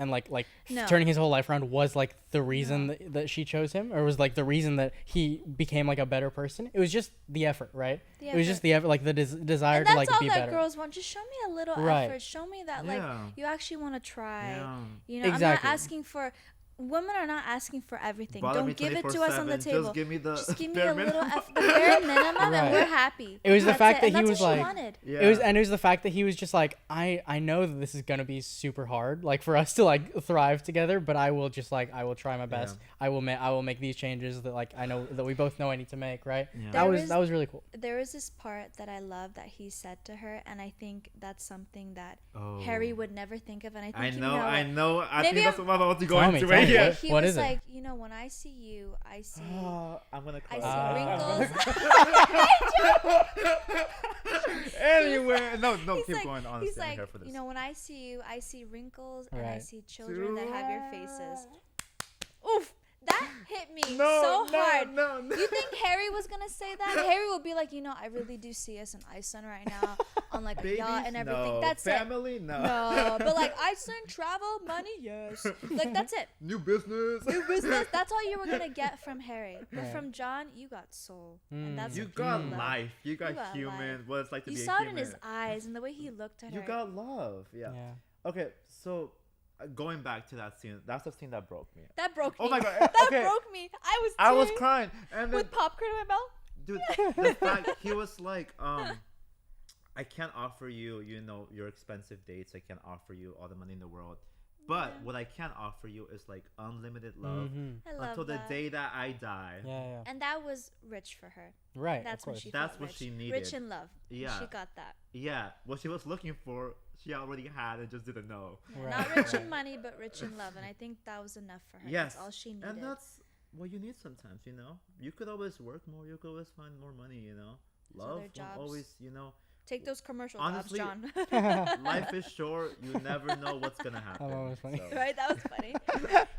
his whole life around was like the reason that she chose him, or was like the reason that he became like a better person. It was just the effort, right? It was just the effort, like the desire to like be better. That's all that girls want. Just show me a little effort. Show me that like you actually want to try. You know, I'm not asking for. Women are not asking for everything. Don't give it to us on the table. Just give me the bare minimum. The bare minimum, and we're happy. It was the fact that he was like, it was the fact that he was just like, I know that this is gonna be super hard, like for us to like thrive together, but I will try my best. I will make these changes that like I know that we both know I need to make. Right. That was really cool. There is this part that I love that he said to her, and I think that's something that Harry would never think of. And I think I know. I think that's what I'm about to go into. Yeah. He was like, you know, when I see you, I see. I'm gonna cry. I see wrinkles. Anyway, no, keep going. Honestly, he's like, I'm here for this. You know, when I see you, I see wrinkles, and I see children that have your faces. Oof. That hit me so hard. No. You think Harry was gonna say that? Harry will be like, you know, I really do see us in Iceland right now on like a yacht and everything. No. That's Family, it. No. But like Iceland, travel, money, yes. Like that's it. New business. That's all you were gonna get from Harry. But from John, you got soul, and that's you got life. You got human. What it's like to be a human. You saw it in his eyes and the way he looked at her. You got love. Yeah. Okay, so. Going back to that scene, that's the scene that broke me. That broke me. Oh my god, that broke me. I was crying, and then, with popcorn in my mouth. Dude, the fact he was like, I can't offer you, you know, your expensive dates. I can't offer you all the money in the world, but what I can offer you is like unlimited love until the day that I die. Yeah. And that was rich for her. Right. That's what she. That's what she needed. Rich in love. Yeah. She got that. Yeah. What she was looking for, she already had and just didn't know. Yeah, not rich in money, but rich in love, and I think that was enough for her. Yes. That's all she needed. And that's what you need sometimes, you know. You could always work more. You could always find more money, you know. Love won't always, you know. Take those commercial honestly, jobs, John. Life is short. You never know what's gonna happen. That was funny. So. Right? That was funny.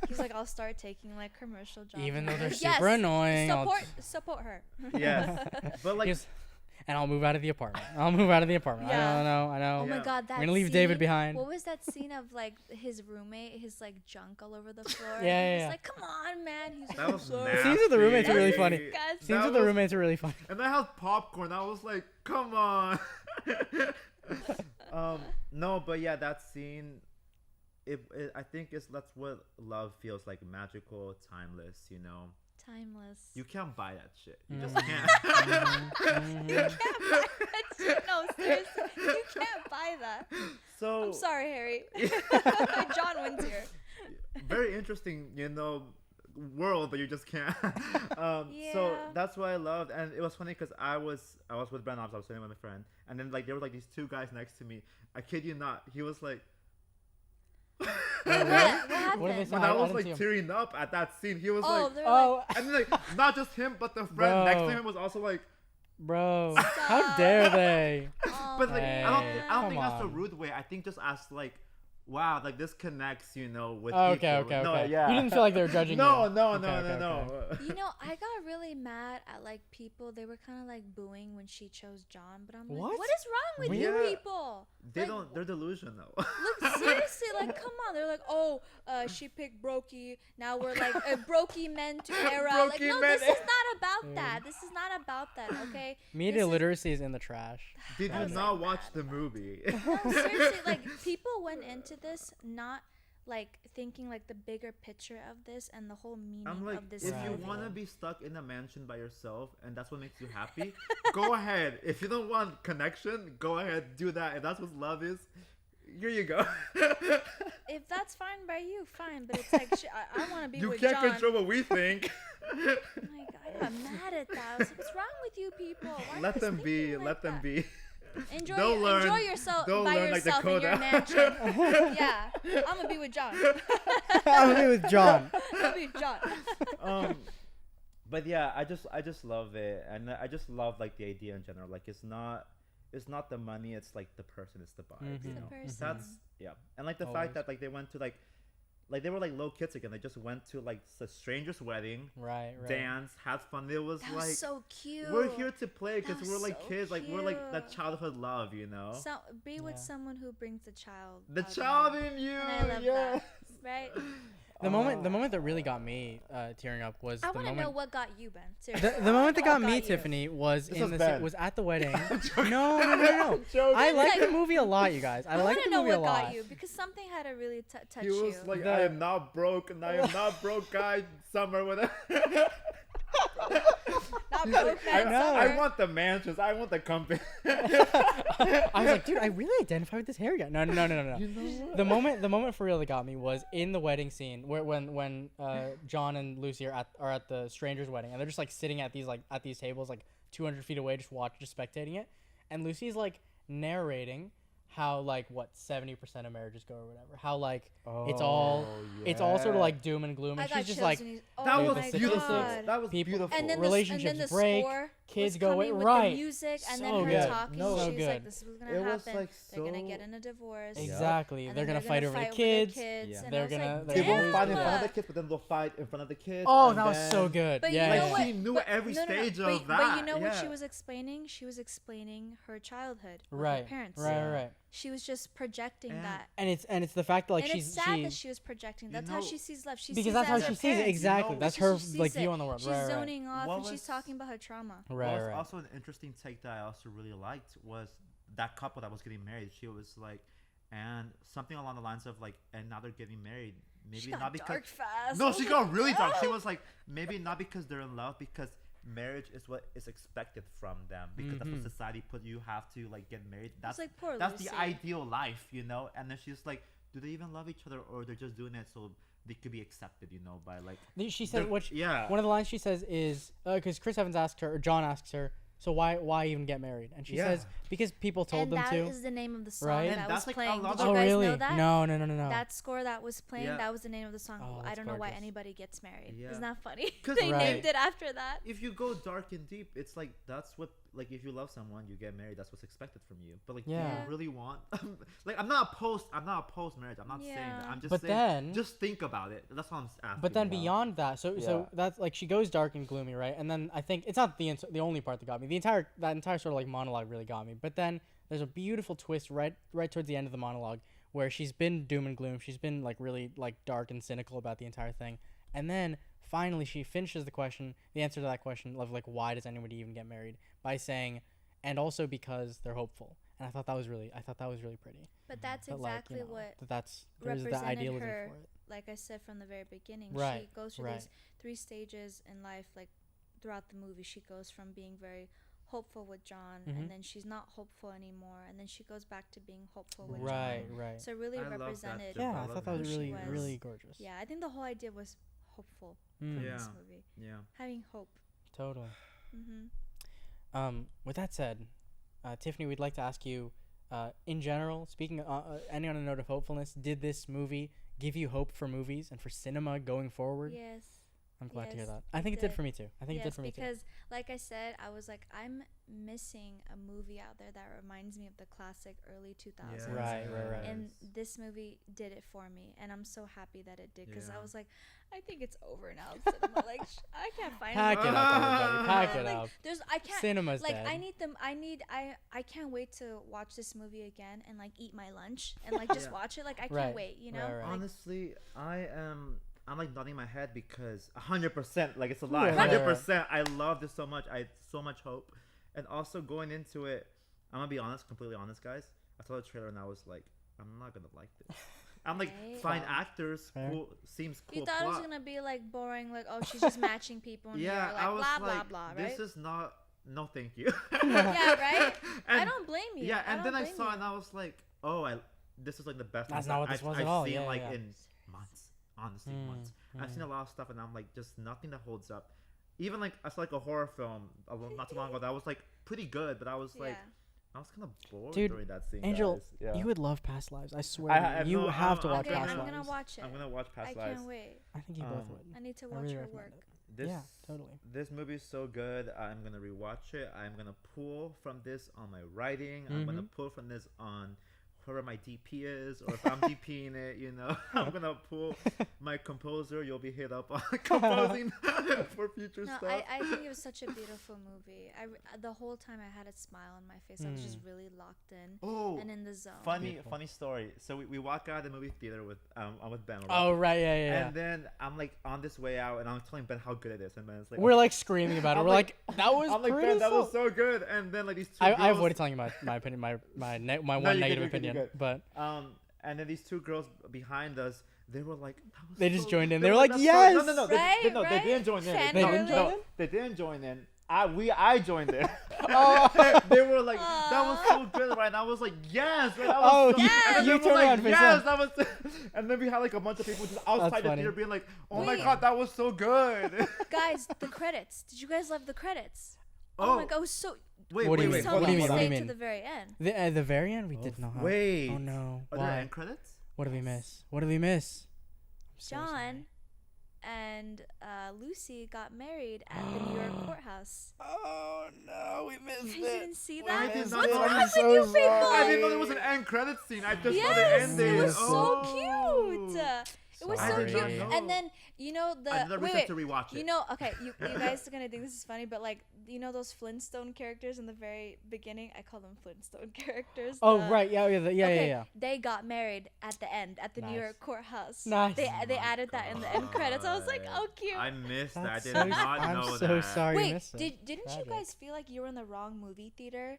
He's like, I'll start taking like commercial jobs. Even though they're super annoying. Support her. Yes. But like and I'll move out of the apartment. I'll move out of the apartment. Yeah. I know. Oh my Yeah. god, that We're gonna leave scene, David behind. What was that scene of like his roommate, his like junk all over the floor? Yeah, He's yeah. like, come on, man. He's That like, was sorry. nasty. Scenes with the roommates are really That's funny. disgusting. Scenes That with the was- roommates are really funny. And I had popcorn. I was like, come on. No, but yeah, that scene. I think that's what love feels like: magical, timeless. You know, Timeless. you can't buy that shit. You Mm. just can't. You can't buy that shit. No, seriously. You can't buy that. So I'm sorry, Harry. John wins here. very interesting, you know, world, but you just can't. So Yeah. that's what I loved, and it was funny because I was with Ben Ops. I was sitting with my friend, and then like there were like these two guys next to me. I kid you not, he was like. What happened? What did they say? When I was didn't like see him. tearing up at that scene, he was Oh, like, they're Oh, and then like not just him, but the friend next to Bro. him was also like, bro, how dare they? but like I don't Hey, think that's a come on. rude way. I think just as like, wow, like this connects, you know, with Oh, people. okay. No, yeah. You didn't feel like they were judging No, you. no, Okay. no. You know, I got really mad at like people. They were kind of like booing when she chose John, but I'm like, What? what is wrong with you Yeah. people? They Like, don't. They're delusional. Look, seriously, like, come on. They're like, oh, she picked Brokey. Now we're like a Brokey men to era. Like, Brokey no, men. this is not about that. This is not about that, okay? Media This is- literacy is in the trash. Did That you was, not like, watch bad. the movie? No, seriously, like, people went into this not like thinking like the bigger picture of this and the whole meaning I'm like, of this if you movie. want to be stuck in a mansion by yourself and that's what makes you happy, go ahead. If you don't want connection, go ahead, do that. If that's what love is, here you go. If that's fine by you, fine. But it's like, I want to be You with can't John. control what we think. Oh my God, I got mad at that. I was like, what's wrong with you people? Why are Let you them be. thinking Let like them that? be. Enjoy, They'll learn- enjoy yourself they'll by learn like yourself in your Dakota. mansion. Yeah, I'm gonna be with John. I'm gonna be with John. I'm gonna be with John. But yeah, I just love it, and I just love like the idea in general. Like it's not the money, it's like the person, it's the vibe. Mhm. You The know, person. that's yeah, and like the Always. fact that like they went to like they were like little kids again. They just went to like a stranger's wedding, Right. dance, had fun. It was That like was so cute. we're here to play That because was we're like so kids. Like we're like that cute. childhood love, you know. So, be with Yeah. someone who brings the child. The out of child them. in you, And I love yes. that. Right? The moment that really got me tearing up was I the want to know moment. what got you, Ben. Seriously. The moment that got What me, you? Tiffany, was This in was the bad. was at the wedding. No. Joking. I like Like- the movie a lot, you guys. I I like want the to know movie a what lot. got you because something had to really touch He was you. like, The- I am not broke, and I am not broke guy summer with it. Not He's broke like, man know. summer. I want the mansions. I want the company. I was like, dude, I really identify with this hair guy. No. You know what? The moment for real that got me was in the wedding scene where when John and Lucy are at the stranger's wedding and they're just like sitting at these tables like 200 feet away just spectating it, and Lucy's like narrating how like what 70% of marriages go or whatever, how like it's all sort of like doom and gloom, I and got she's just chills like when you- That oh Dude, was my the beautiful. statistics, God. That was people- beautiful. And then relationships the break, score kids was go coming away- with right. the music, and So then her good. talking. No. She So was good. like, "This was gonna It was, happen. like, They're gonna so- get in a divorce. exactly. And They're then gonna fight over the with kids. Yeah. And They're I was gonna- like, they're They gonna won't lose fight in the- front of the kids, but then they'll fight in front of the kids. Oh, and that was so then- good. But yeah, you know yeah. what? She knew But- every stage but, of But that. you know what yeah. she was explaining? She was explaining her childhood with Right. her parents. Right. She was just projecting And- that. And it's the fact that like And she's it's sad she that she was projecting. That's how know- she sees love. She because sees that's it how as she her sees it. parents. Exactly. know, That's That's how her she sees like it. view on the world. She's Right. zoning off What and she's was- talking about her trauma. Right. Right. Also, an interesting take that I also really liked was that couple that was getting married. She was like, and something along the lines of like, and now they're getting married. Maybe She got not because dark fast. no, I was she like, got really dark. She "Oh." was like, maybe not because they're in love, because marriage is what is expected from them, because that's what society put. You have to like get married. That's like poor that's Lucy. the ideal life, you know. And then she's like, do they even love each other, or they're just doing it so they could be accepted, you know, by like. She said, They're- which yeah. one of the lines she says is because Chris Evans asked her, or John asks her, so why even get married? And she Yeah. says because people told And them that to. is the name of the song Right? that And was that's, like, a playing. lot Did of- you Oh guys really? know that? No. That score that was playing, Yeah. that was the name of the song. Oh, I that's don't know why gorgeous. anybody gets married. Yeah. Isn't that funny? 'Cause- They Right. named it after that. If you go dark and deep, it's like that's what like if you love someone, you get married. That's what's expected from you. But like, do Yeah. you really want? Like, I'm not opposed marriage. I'm not saying that. I'm just But saying. Then, just think about it. That's what I'm asking. but then about. beyond that, so that's like she goes dark and gloomy, right? And then I think it's not the only part that got me. That entire sort of like monologue really got me. But then there's a beautiful twist right towards the end of the monologue where she's been doom and gloom. She's been like really like dark and cynical about the entire thing. And then finally she finishes the answer to that question of like why does anybody even get married by saying, and also because they're hopeful. And I thought that was really pretty. But that's But exactly like, what there's the represented idealism her. for it. Like I said from the very beginning, Right, she goes through right. these 3 stages in life. Like throughout the movie, she goes from being very hopeful with John, Mhm. and then she's not hopeful anymore, and then she goes back to being hopeful with Right, John. right. So it really I love that represented. too. Yeah, I thought that was who she really was. really gorgeous. Yeah, I think the whole idea was hopeful Mm. from Yeah. this movie. Yeah. Having hope. Totally. Mm-hmm. With that said, Tiffany, we'd like to ask you, in general, speaking, ending on a note of hopefulness, did this movie give you hope for movies and for cinema going forward? Yes. I'm glad to hear Yes, that. I think it did. did for me too. I think it did for me too. because, like I said, I was like, I'm missing a movie out there that reminds me of the classic early 2000s. Right. And this movie did it for me, and I'm so happy that it did, because I was like, I think it's over now. Cinema. Like, I can't find Pack it up, everybody. Pack it like, up. I can't. Cinema's Like, dead. I can't wait to watch this movie again and like eat my lunch and like just watch it. Like, I can't wait. You know. Right. Like, Honestly, I'm like nodding my head because 100%, like it's a lie. Right. 100%. I love this so much. I had so much hope. And also going into it, I'm gonna be honest, completely honest, guys. I saw the trailer and I was like, I'm not gonna like this. I'm like, Right. fine actors, Fair. cool, seems cool. you thought it was gonna be like boring, like, oh, she's just matching people. And yeah, you're like, I was blah like, blah blah, right? this is not. No, thank you. Yeah, right. I And- don't blame you. Yeah, and then I blame saw you. it and I was like, oh, this is like the best. That's one not what this was at all. I've seen Yeah, like yeah. in months. Honestly, months. Mm. I've seen a lot of stuff and I'm like, just nothing that holds up. Even like I saw like a horror film not too long ago that was like pretty good, but I was like, I was kind of bored Dude, during that scene. Angel, guys. Yeah. you would love Past Lives. I swear. I you know, have to watch Okay, Past I'm Lives. gonna watch it. I'm gonna watch Past I Lives. can't wait. I think you both would. I need to I watch really her recommend work. it. This, Yeah, totally. This movie is so good. I'm gonna rewatch it. I'm gonna pull from this on my writing. I'm gonna pull from this on whoever my DP is, or if I'm DPing it, you know, I'm gonna pull my composer. You'll be hit up on composing for future No, stuff. I think it was such a beautiful movie. The whole time I had a smile on my face. I was just really locked in and in the zone. Funny story. So we walk out of the movie theater with Ben. Oh right, yeah. And then I'm like on this way out, and I'm telling Ben how good it is, and Ben's like, We're like screaming about it. I'm We're like- that was I'm like, pretty. Ben, that was so good. And then like these two I girls, avoided telling you my opinion, my one you're good, negative you're good, opinion, you're good. but and then these two girls behind us, they were like, that was They just so joined in. good. They were like, "That's yes!" so-" No, Right, they right? didn't join in. Fan They didn't join in? They didn't join in. I joined in. Oh. They were like, that was so good, right? And I was like, yes, right? That Oh, was so you- And then you they were turned like, around, face yes, up. that was. And then we had like a bunch of people just outside the funny. theater being like, oh my Wait. god, that was so good. Guys, the credits. Did you guys love the credits? Oh. Oh my god, it was so. Wait, What do you wait, mean? Tell hold What do you me mean? on, you What do you stayed to mean? the very end. At the very end, we did not. Wait. Oh no. Are there Why? end credits? What did we miss? What did we miss? I'm so John sorry. and Lucy got married at the New York courthouse. Oh no, we missed You guys didn't see Well, I that? did not What's know. wrong I'm with so you people? sorry. I didn't know there was an end credit scene. I just saw the Yes, ending. it was so Oh. cute. It was I so did cute. not know. And then you know the I did not wait, research to rewatch it. You know, okay, you guys are gonna think this is funny, but like you know those Flintstone characters in the very beginning. I call them Flintstone characters. Oh the- right, yeah. Okay, they got married at the end at the New Nice. York courthouse. Nice. They added that in the end credits. I was like, oh, cute. I missed that. I That's did so- not I'm know so that. sorry you Wait, missed it. didn't Tragic. you guys feel like you were in the wrong movie theater?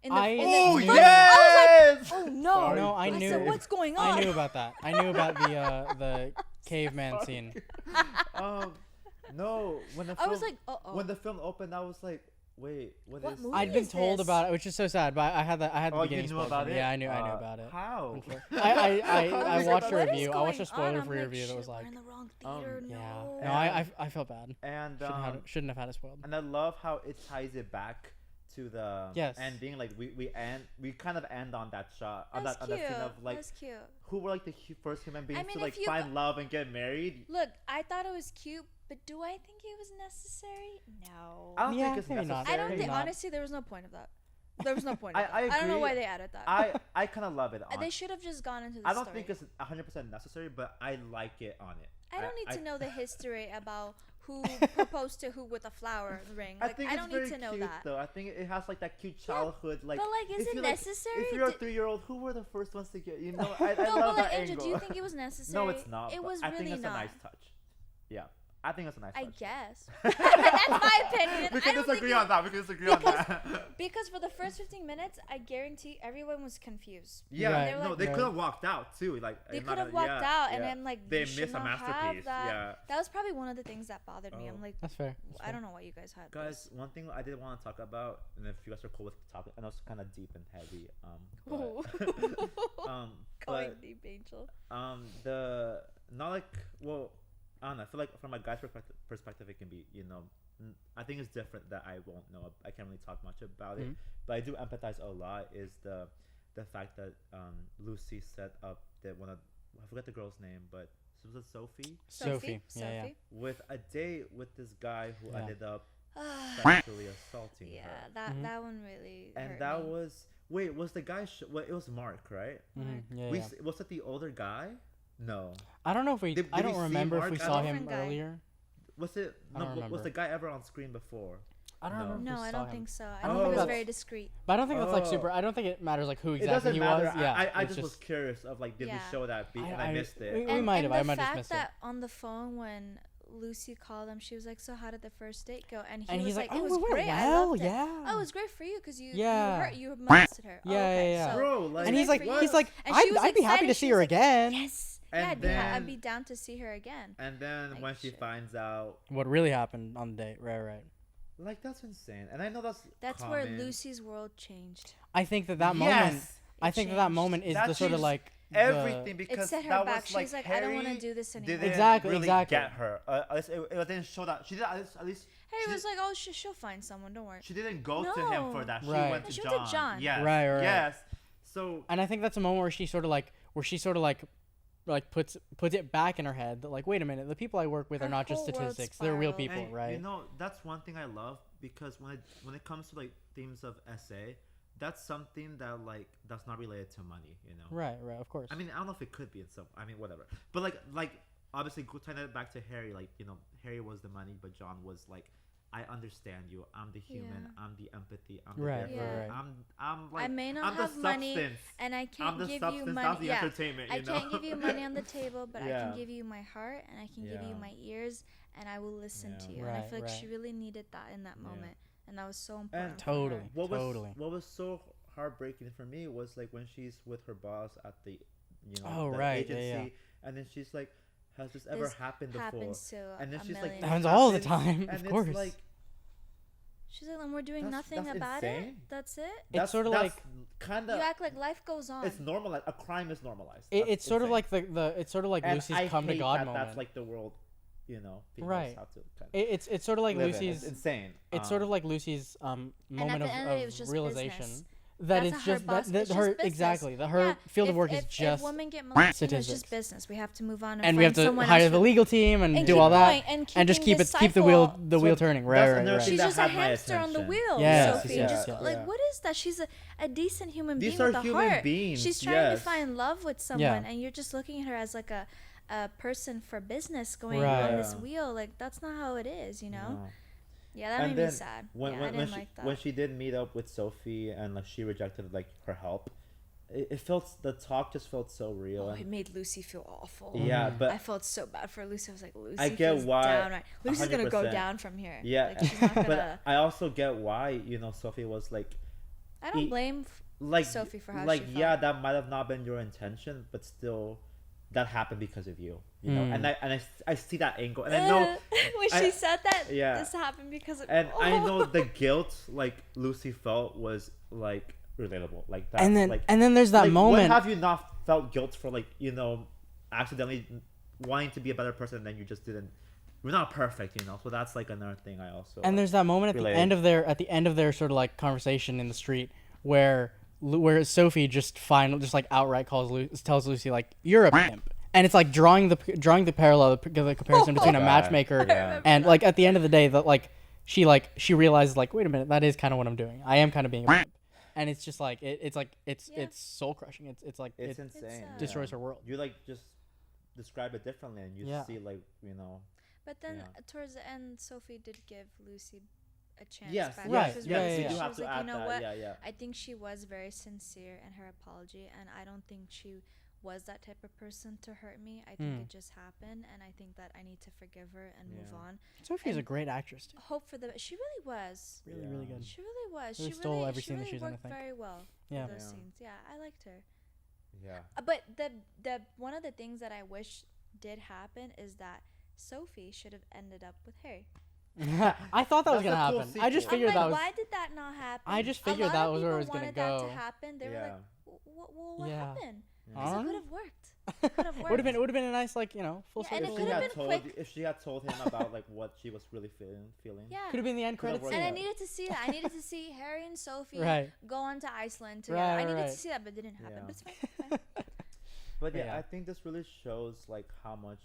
Oh knew- yes! Oh no! Sorry. No, I I knew. said, what's going on? I knew about that. I knew about the caveman scene. No, when the I film, was like, uh-oh. when the film opened, I was like, wait, What what is? movie? I'd been is told this? about it, which is so sad. But I had the Oh, you beginning knew spoiled about for me. it? Yeah, I knew about it. How? I was watched like, a what is review. I watched a going spoiler on? free I'm like, review that shit, was we're like, in the wrong theater. yeah. No. No, I felt bad. And Shouldn't have had it spoiled. and I love how it ties it back to the Yes. ending, like we kind of end on that shot, on That's that cute. scene of like That's cute. who were like the first human beings mean, to like if you find love and get married. Look, I thought it was cute, but do I think it was necessary? No. I don't Yeah, think it's maybe necessary. not. I don't Maybe think, not. honestly, there was no point of that. There was no point of that. I I don't know agree. why they added that. I kind of love it. They should have just gone into the I don't story. think it's 100% necessary, but I like it on it. I don't need to know the history about who proposed to who with a flower ring. I Like, think I it's don't very need to know cute, that. though. I think it has like that cute childhood, like. But like, is if it you, necessary? If you're a Did- 3-year-old, who were the first ones to get? You know, I no, love but that like, angle. Angel, do you think it was necessary? No, it's not. It but was I really think it's not. a nice touch. Yeah, I think it's a nice I touch. guess. That's my opinion. We I can don't disagree think on that. We can disagree on that. because for the first 15 minutes, I guarantee everyone was confused. Yeah, Right. They were no, like- they could have walked out too. Like They I'm could not have gonna- walked yeah, out, and yeah. I'm like, They you should missed a not have masterpiece. that. Yeah. That was probably one of the things that bothered me. Oh. I'm like, That's fair. I don't know what you guys had. Guys, one thing I did want to talk about, and if you guys are cool with the topic, I know it's kind of deep and heavy. Going But deep, Angel. the not like well, I don't know. I feel like from a guy's perspective, it can be I think it's different that I won't know. I can't really talk much about it, but I do empathize a lot. Is the fact that Lucy set up that one of I forget the girl's name, but was it Sophie? Sophie. Yeah. With a date with this guy who Yeah. ended up sexually assaulting Yeah, her. that one really. And hurt that me. was was the guy? It was Mark, right? Yeah. Was it the older guy? No. I don't know if we. Did I we don't see remember if Mark? we I saw don't- him Different guy. earlier. Was it? I No. don't Was remember. the guy ever on screen before? I don't No. remember. No, if we I saw don't him. think so. I I don't don't think think it was that's- very discreet. But I don't think that's like Oh. super. I don't think it matters like who It exactly doesn't he matter. was. Yeah. I it's just was curious of like, did we Yeah. show that beat? And I missed it. We might have. And I the might just fact missed it. that on the phone when Lucy called him, she was like, "So how did the first date go?" And And he he's was like, like, "It "Oh, was it went great. I well, loved it. yeah." Oh, it was great for you because Yeah. you molested her. Yeah, oh, okay. yeah, yeah. So Bro, like, And he's great like, for you. he's like, And she was I'd be happy to excited. see She her was like, again. Yes. And Yeah, I'd then- be down to see her again. And then Like, when she shit. finds out, What really happened on the date? Right. like that's insane. And I know That's where common. Lucy's world changed. I think that moment. Yes. I think that changed. moment is That the sort of changed like everything It because set her that back. was like She's like, I don't want to Harry do this anymore. didn't Exactly, really exactly. get her. At least it didn't show that she did. At least Harry she was did- like, "Oh, she'll find someone. Don't worry." she didn't go to him for No. that. She Right. went to She John. went to John. Yes. Right. Yes. So And I think that's a moment where she sort of like puts it back in her head that like, wait a minute, the people I work with Her are not just whole world statistics; they're real spiraled. people, and, right? You know, that's one thing I love because when it comes to like themes of SA, that's something that like that's not related to money. You know. Right. Of course. I mean, I don't know if it could be in some. I mean, whatever. But like obviously, tying it back to Harry, like Harry was the money, but John was like, I understand you. I'm the human. Yeah. I'm the empathy. I'm the Right, therapy. right. I'm like I may not I'm have the money, substance. and I I'm can't the give substance, you not money. the Yeah, entertainment. I You know? can't give you money on the table, but I Yeah. can give you my heart, and I can give you Yeah. my ears, and I will listen to Yeah. you. And I Right, feel like right. she really needed that in that Yeah. moment, and that was so important. And for her. Totally. What was so heartbreaking for me was like when she's with her boss at the Oh, the right. Yeah, agency, yeah. and then she's like, has this ever This happened before? happens to And then a she's like, million. That happens all the happens, time, and of it's course. like She's like, and we're doing That's- nothing that's about it. insane. That's it. It's sort of like kind You of act like life goes on. it's normalized. A crime is normalized. It's sort of insane. like the it's sort of like And Lucy's I come to hate God that moment. That's like the world, females Right. have to kind of It's sort of like live in. Lucy's. It's insane. It's sort of like Lucy's moment and at the end of the day, it was of just realization business. that That's it's how her just boss- that it's her just business. exactly that her Yeah, field of work if, is just if women get molested, it's just statistics. business. We have to move on, and we have find to someone hire else the for- legal team and do keep all that going and just keeping keep the this wheel cycle. wheel turning. Right, that's right, another right. thing She's that just a had my hamster on the attention. wheel, Yes, Sophie. yes, Just yes. like, Yeah. what is that? She's a decent human These being are with a human heart. beings, She's trying yes. to find love with someone, Yeah. and you're just looking at her as like a person for business going Right. on this Yeah. wheel. Like that's not how it is, you know. No. Yeah, that And made me then sad. When, Yeah, when, I when didn't she like that. when she did meet up with Sophie and like she rejected like her help, it felt the talk just felt so real. Oh, and it made Lucy feel awful. yeah, but I felt so bad for Lucy. I was like, Lucy I get feels why, down right. Lucy's gonna go 100%. down from here. yeah, Like, she's not gonna. but I also get why Sophie was like I don't e- blame like Sophie for how like she yeah, felt. that might have not been your intention, but still that happened because of you know. Mm. And I see that angle, and I know when I- she said that, yeah. this happened because of. and I know the guilt like Lucy felt was like relatable, like that. And then like, there's that like, moment. When have you not felt guilt for like accidentally wanting to be a better person and then you just didn't we're not perfect, you know. So that's like another thing I also. And there's that moment at the end of their sort of like conversation in the street where Sophie just like outright tells Lucy like, you're a pimp. And it's like drawing the parallel, the comparison between a matchmaker and like at the end of the day that like she realizes like, wait a minute, that is kind of what I'm doing. I am kind of being a pimp. And it's just like it's soul crushing. It's like it's insane. Destroys her world. You like just describe it differently, and you see like, you know. But then towards the end, Sophie did give Lucy a chance. Yes, back. right. She You have was to like, add you know that. what? Yeah. I think she was very sincere in her apology, and I don't think she was that type of person to hurt me. I think it just happened, and I think that I need to forgive her and move on. Sophie's a great actress too. Hope for the. She really was. Really good. She really was. Really stole every scene that she was in, I worked think. very well. Yeah. Those scenes. Yeah, I liked her. Yeah. But the one of the things that I wish did happen is that Sophie should have ended up with Harry. I thought that was gonna happen. Sequel. I just figured that was. Why did that not happen? I just figured that was where it was gonna go. That to happen. They were like, what happened? Because it could have worked. Would have been a nice, like, you know, full and circle. it could have been quick. If she had told him about like what she was really feeling. Yeah. Could have been the end credits. And I needed to see that. I needed to see Harry and Sophie go on to Iceland together. Right, I needed to see that, but it didn't happen. But it's fine. But yeah, I think this really shows like how much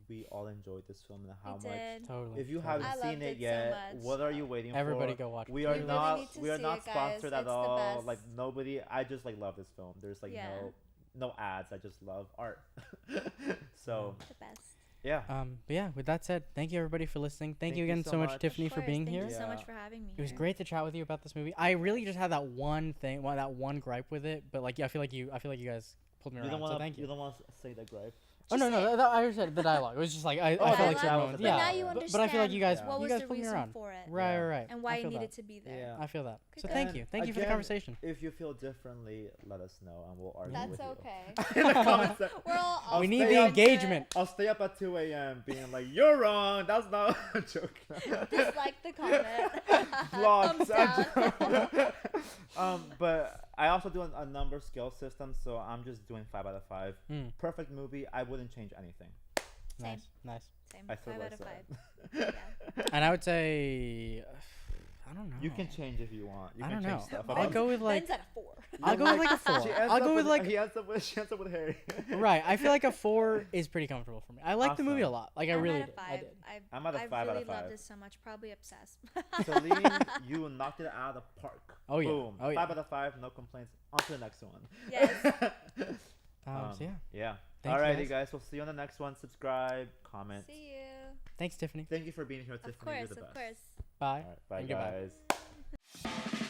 we all enjoyed this film and how much. Totally. If you haven't seen it yet, so what are you waiting for? Everybody go watch it. We are not it, sponsored at it's all. Like nobody. I just like love this film. There's like no ads. I just love art. So the best. Yeah. But yeah, with that said, thank you everybody for listening. Thank you again so much, Tiffany, for being here. Thank you so much for having me. It was great to chat with you about this movie. I really just had that one gripe with it, but like, I feel like you guys pulled me around. So thank you. You don't want to say the gripe. Oh no, I said the dialogue. It was just like I felt like certain moments. But now you understand. But I feel like you guys what was put the me reason around. for it. Right. And why it needed to be there. Yeah. I feel that. So Okay. thank you for the conversation. If you feel differently, let us know and we'll argue with That's you. okay. In the comments section. We're all. We need the engagement. I'll stay up at 2 a.m. being like, you're wrong. That's not a joke. Dislike the comment. Vlogs. Thumbs down. But I also do a number scale system, so I'm just doing 5 out of 5. Perfect movie. I wouldn't change anything. Same. Nice. Same. I 5 out of 5. Yeah. And I would say, I don't know. You can change if you want. You I can don't change know. stuff. I'll go with like. Ben's at a 4. I'll go with like a 4. I'll go with like. She ends up with Harry. Right. I feel like a 4 is pretty comfortable for me. I like the movie a lot. Like I really did. I'm at a 5 out of 5. I really love this so much. Probably obsessed. Celine, you knocked it out of the park. Oh yeah. Boom. Oh, yeah. 5 out of 5. No complaints. On to the next one. Yes. So yeah. Yeah. Thank Alrighty, you guys. We'll see you on the next one. Subscribe, comment. See you. Thanks, Tiffany. Thank you for being here, Tiffany. You're the best. Of course. Bye. All right, bye, And goodbye. guys.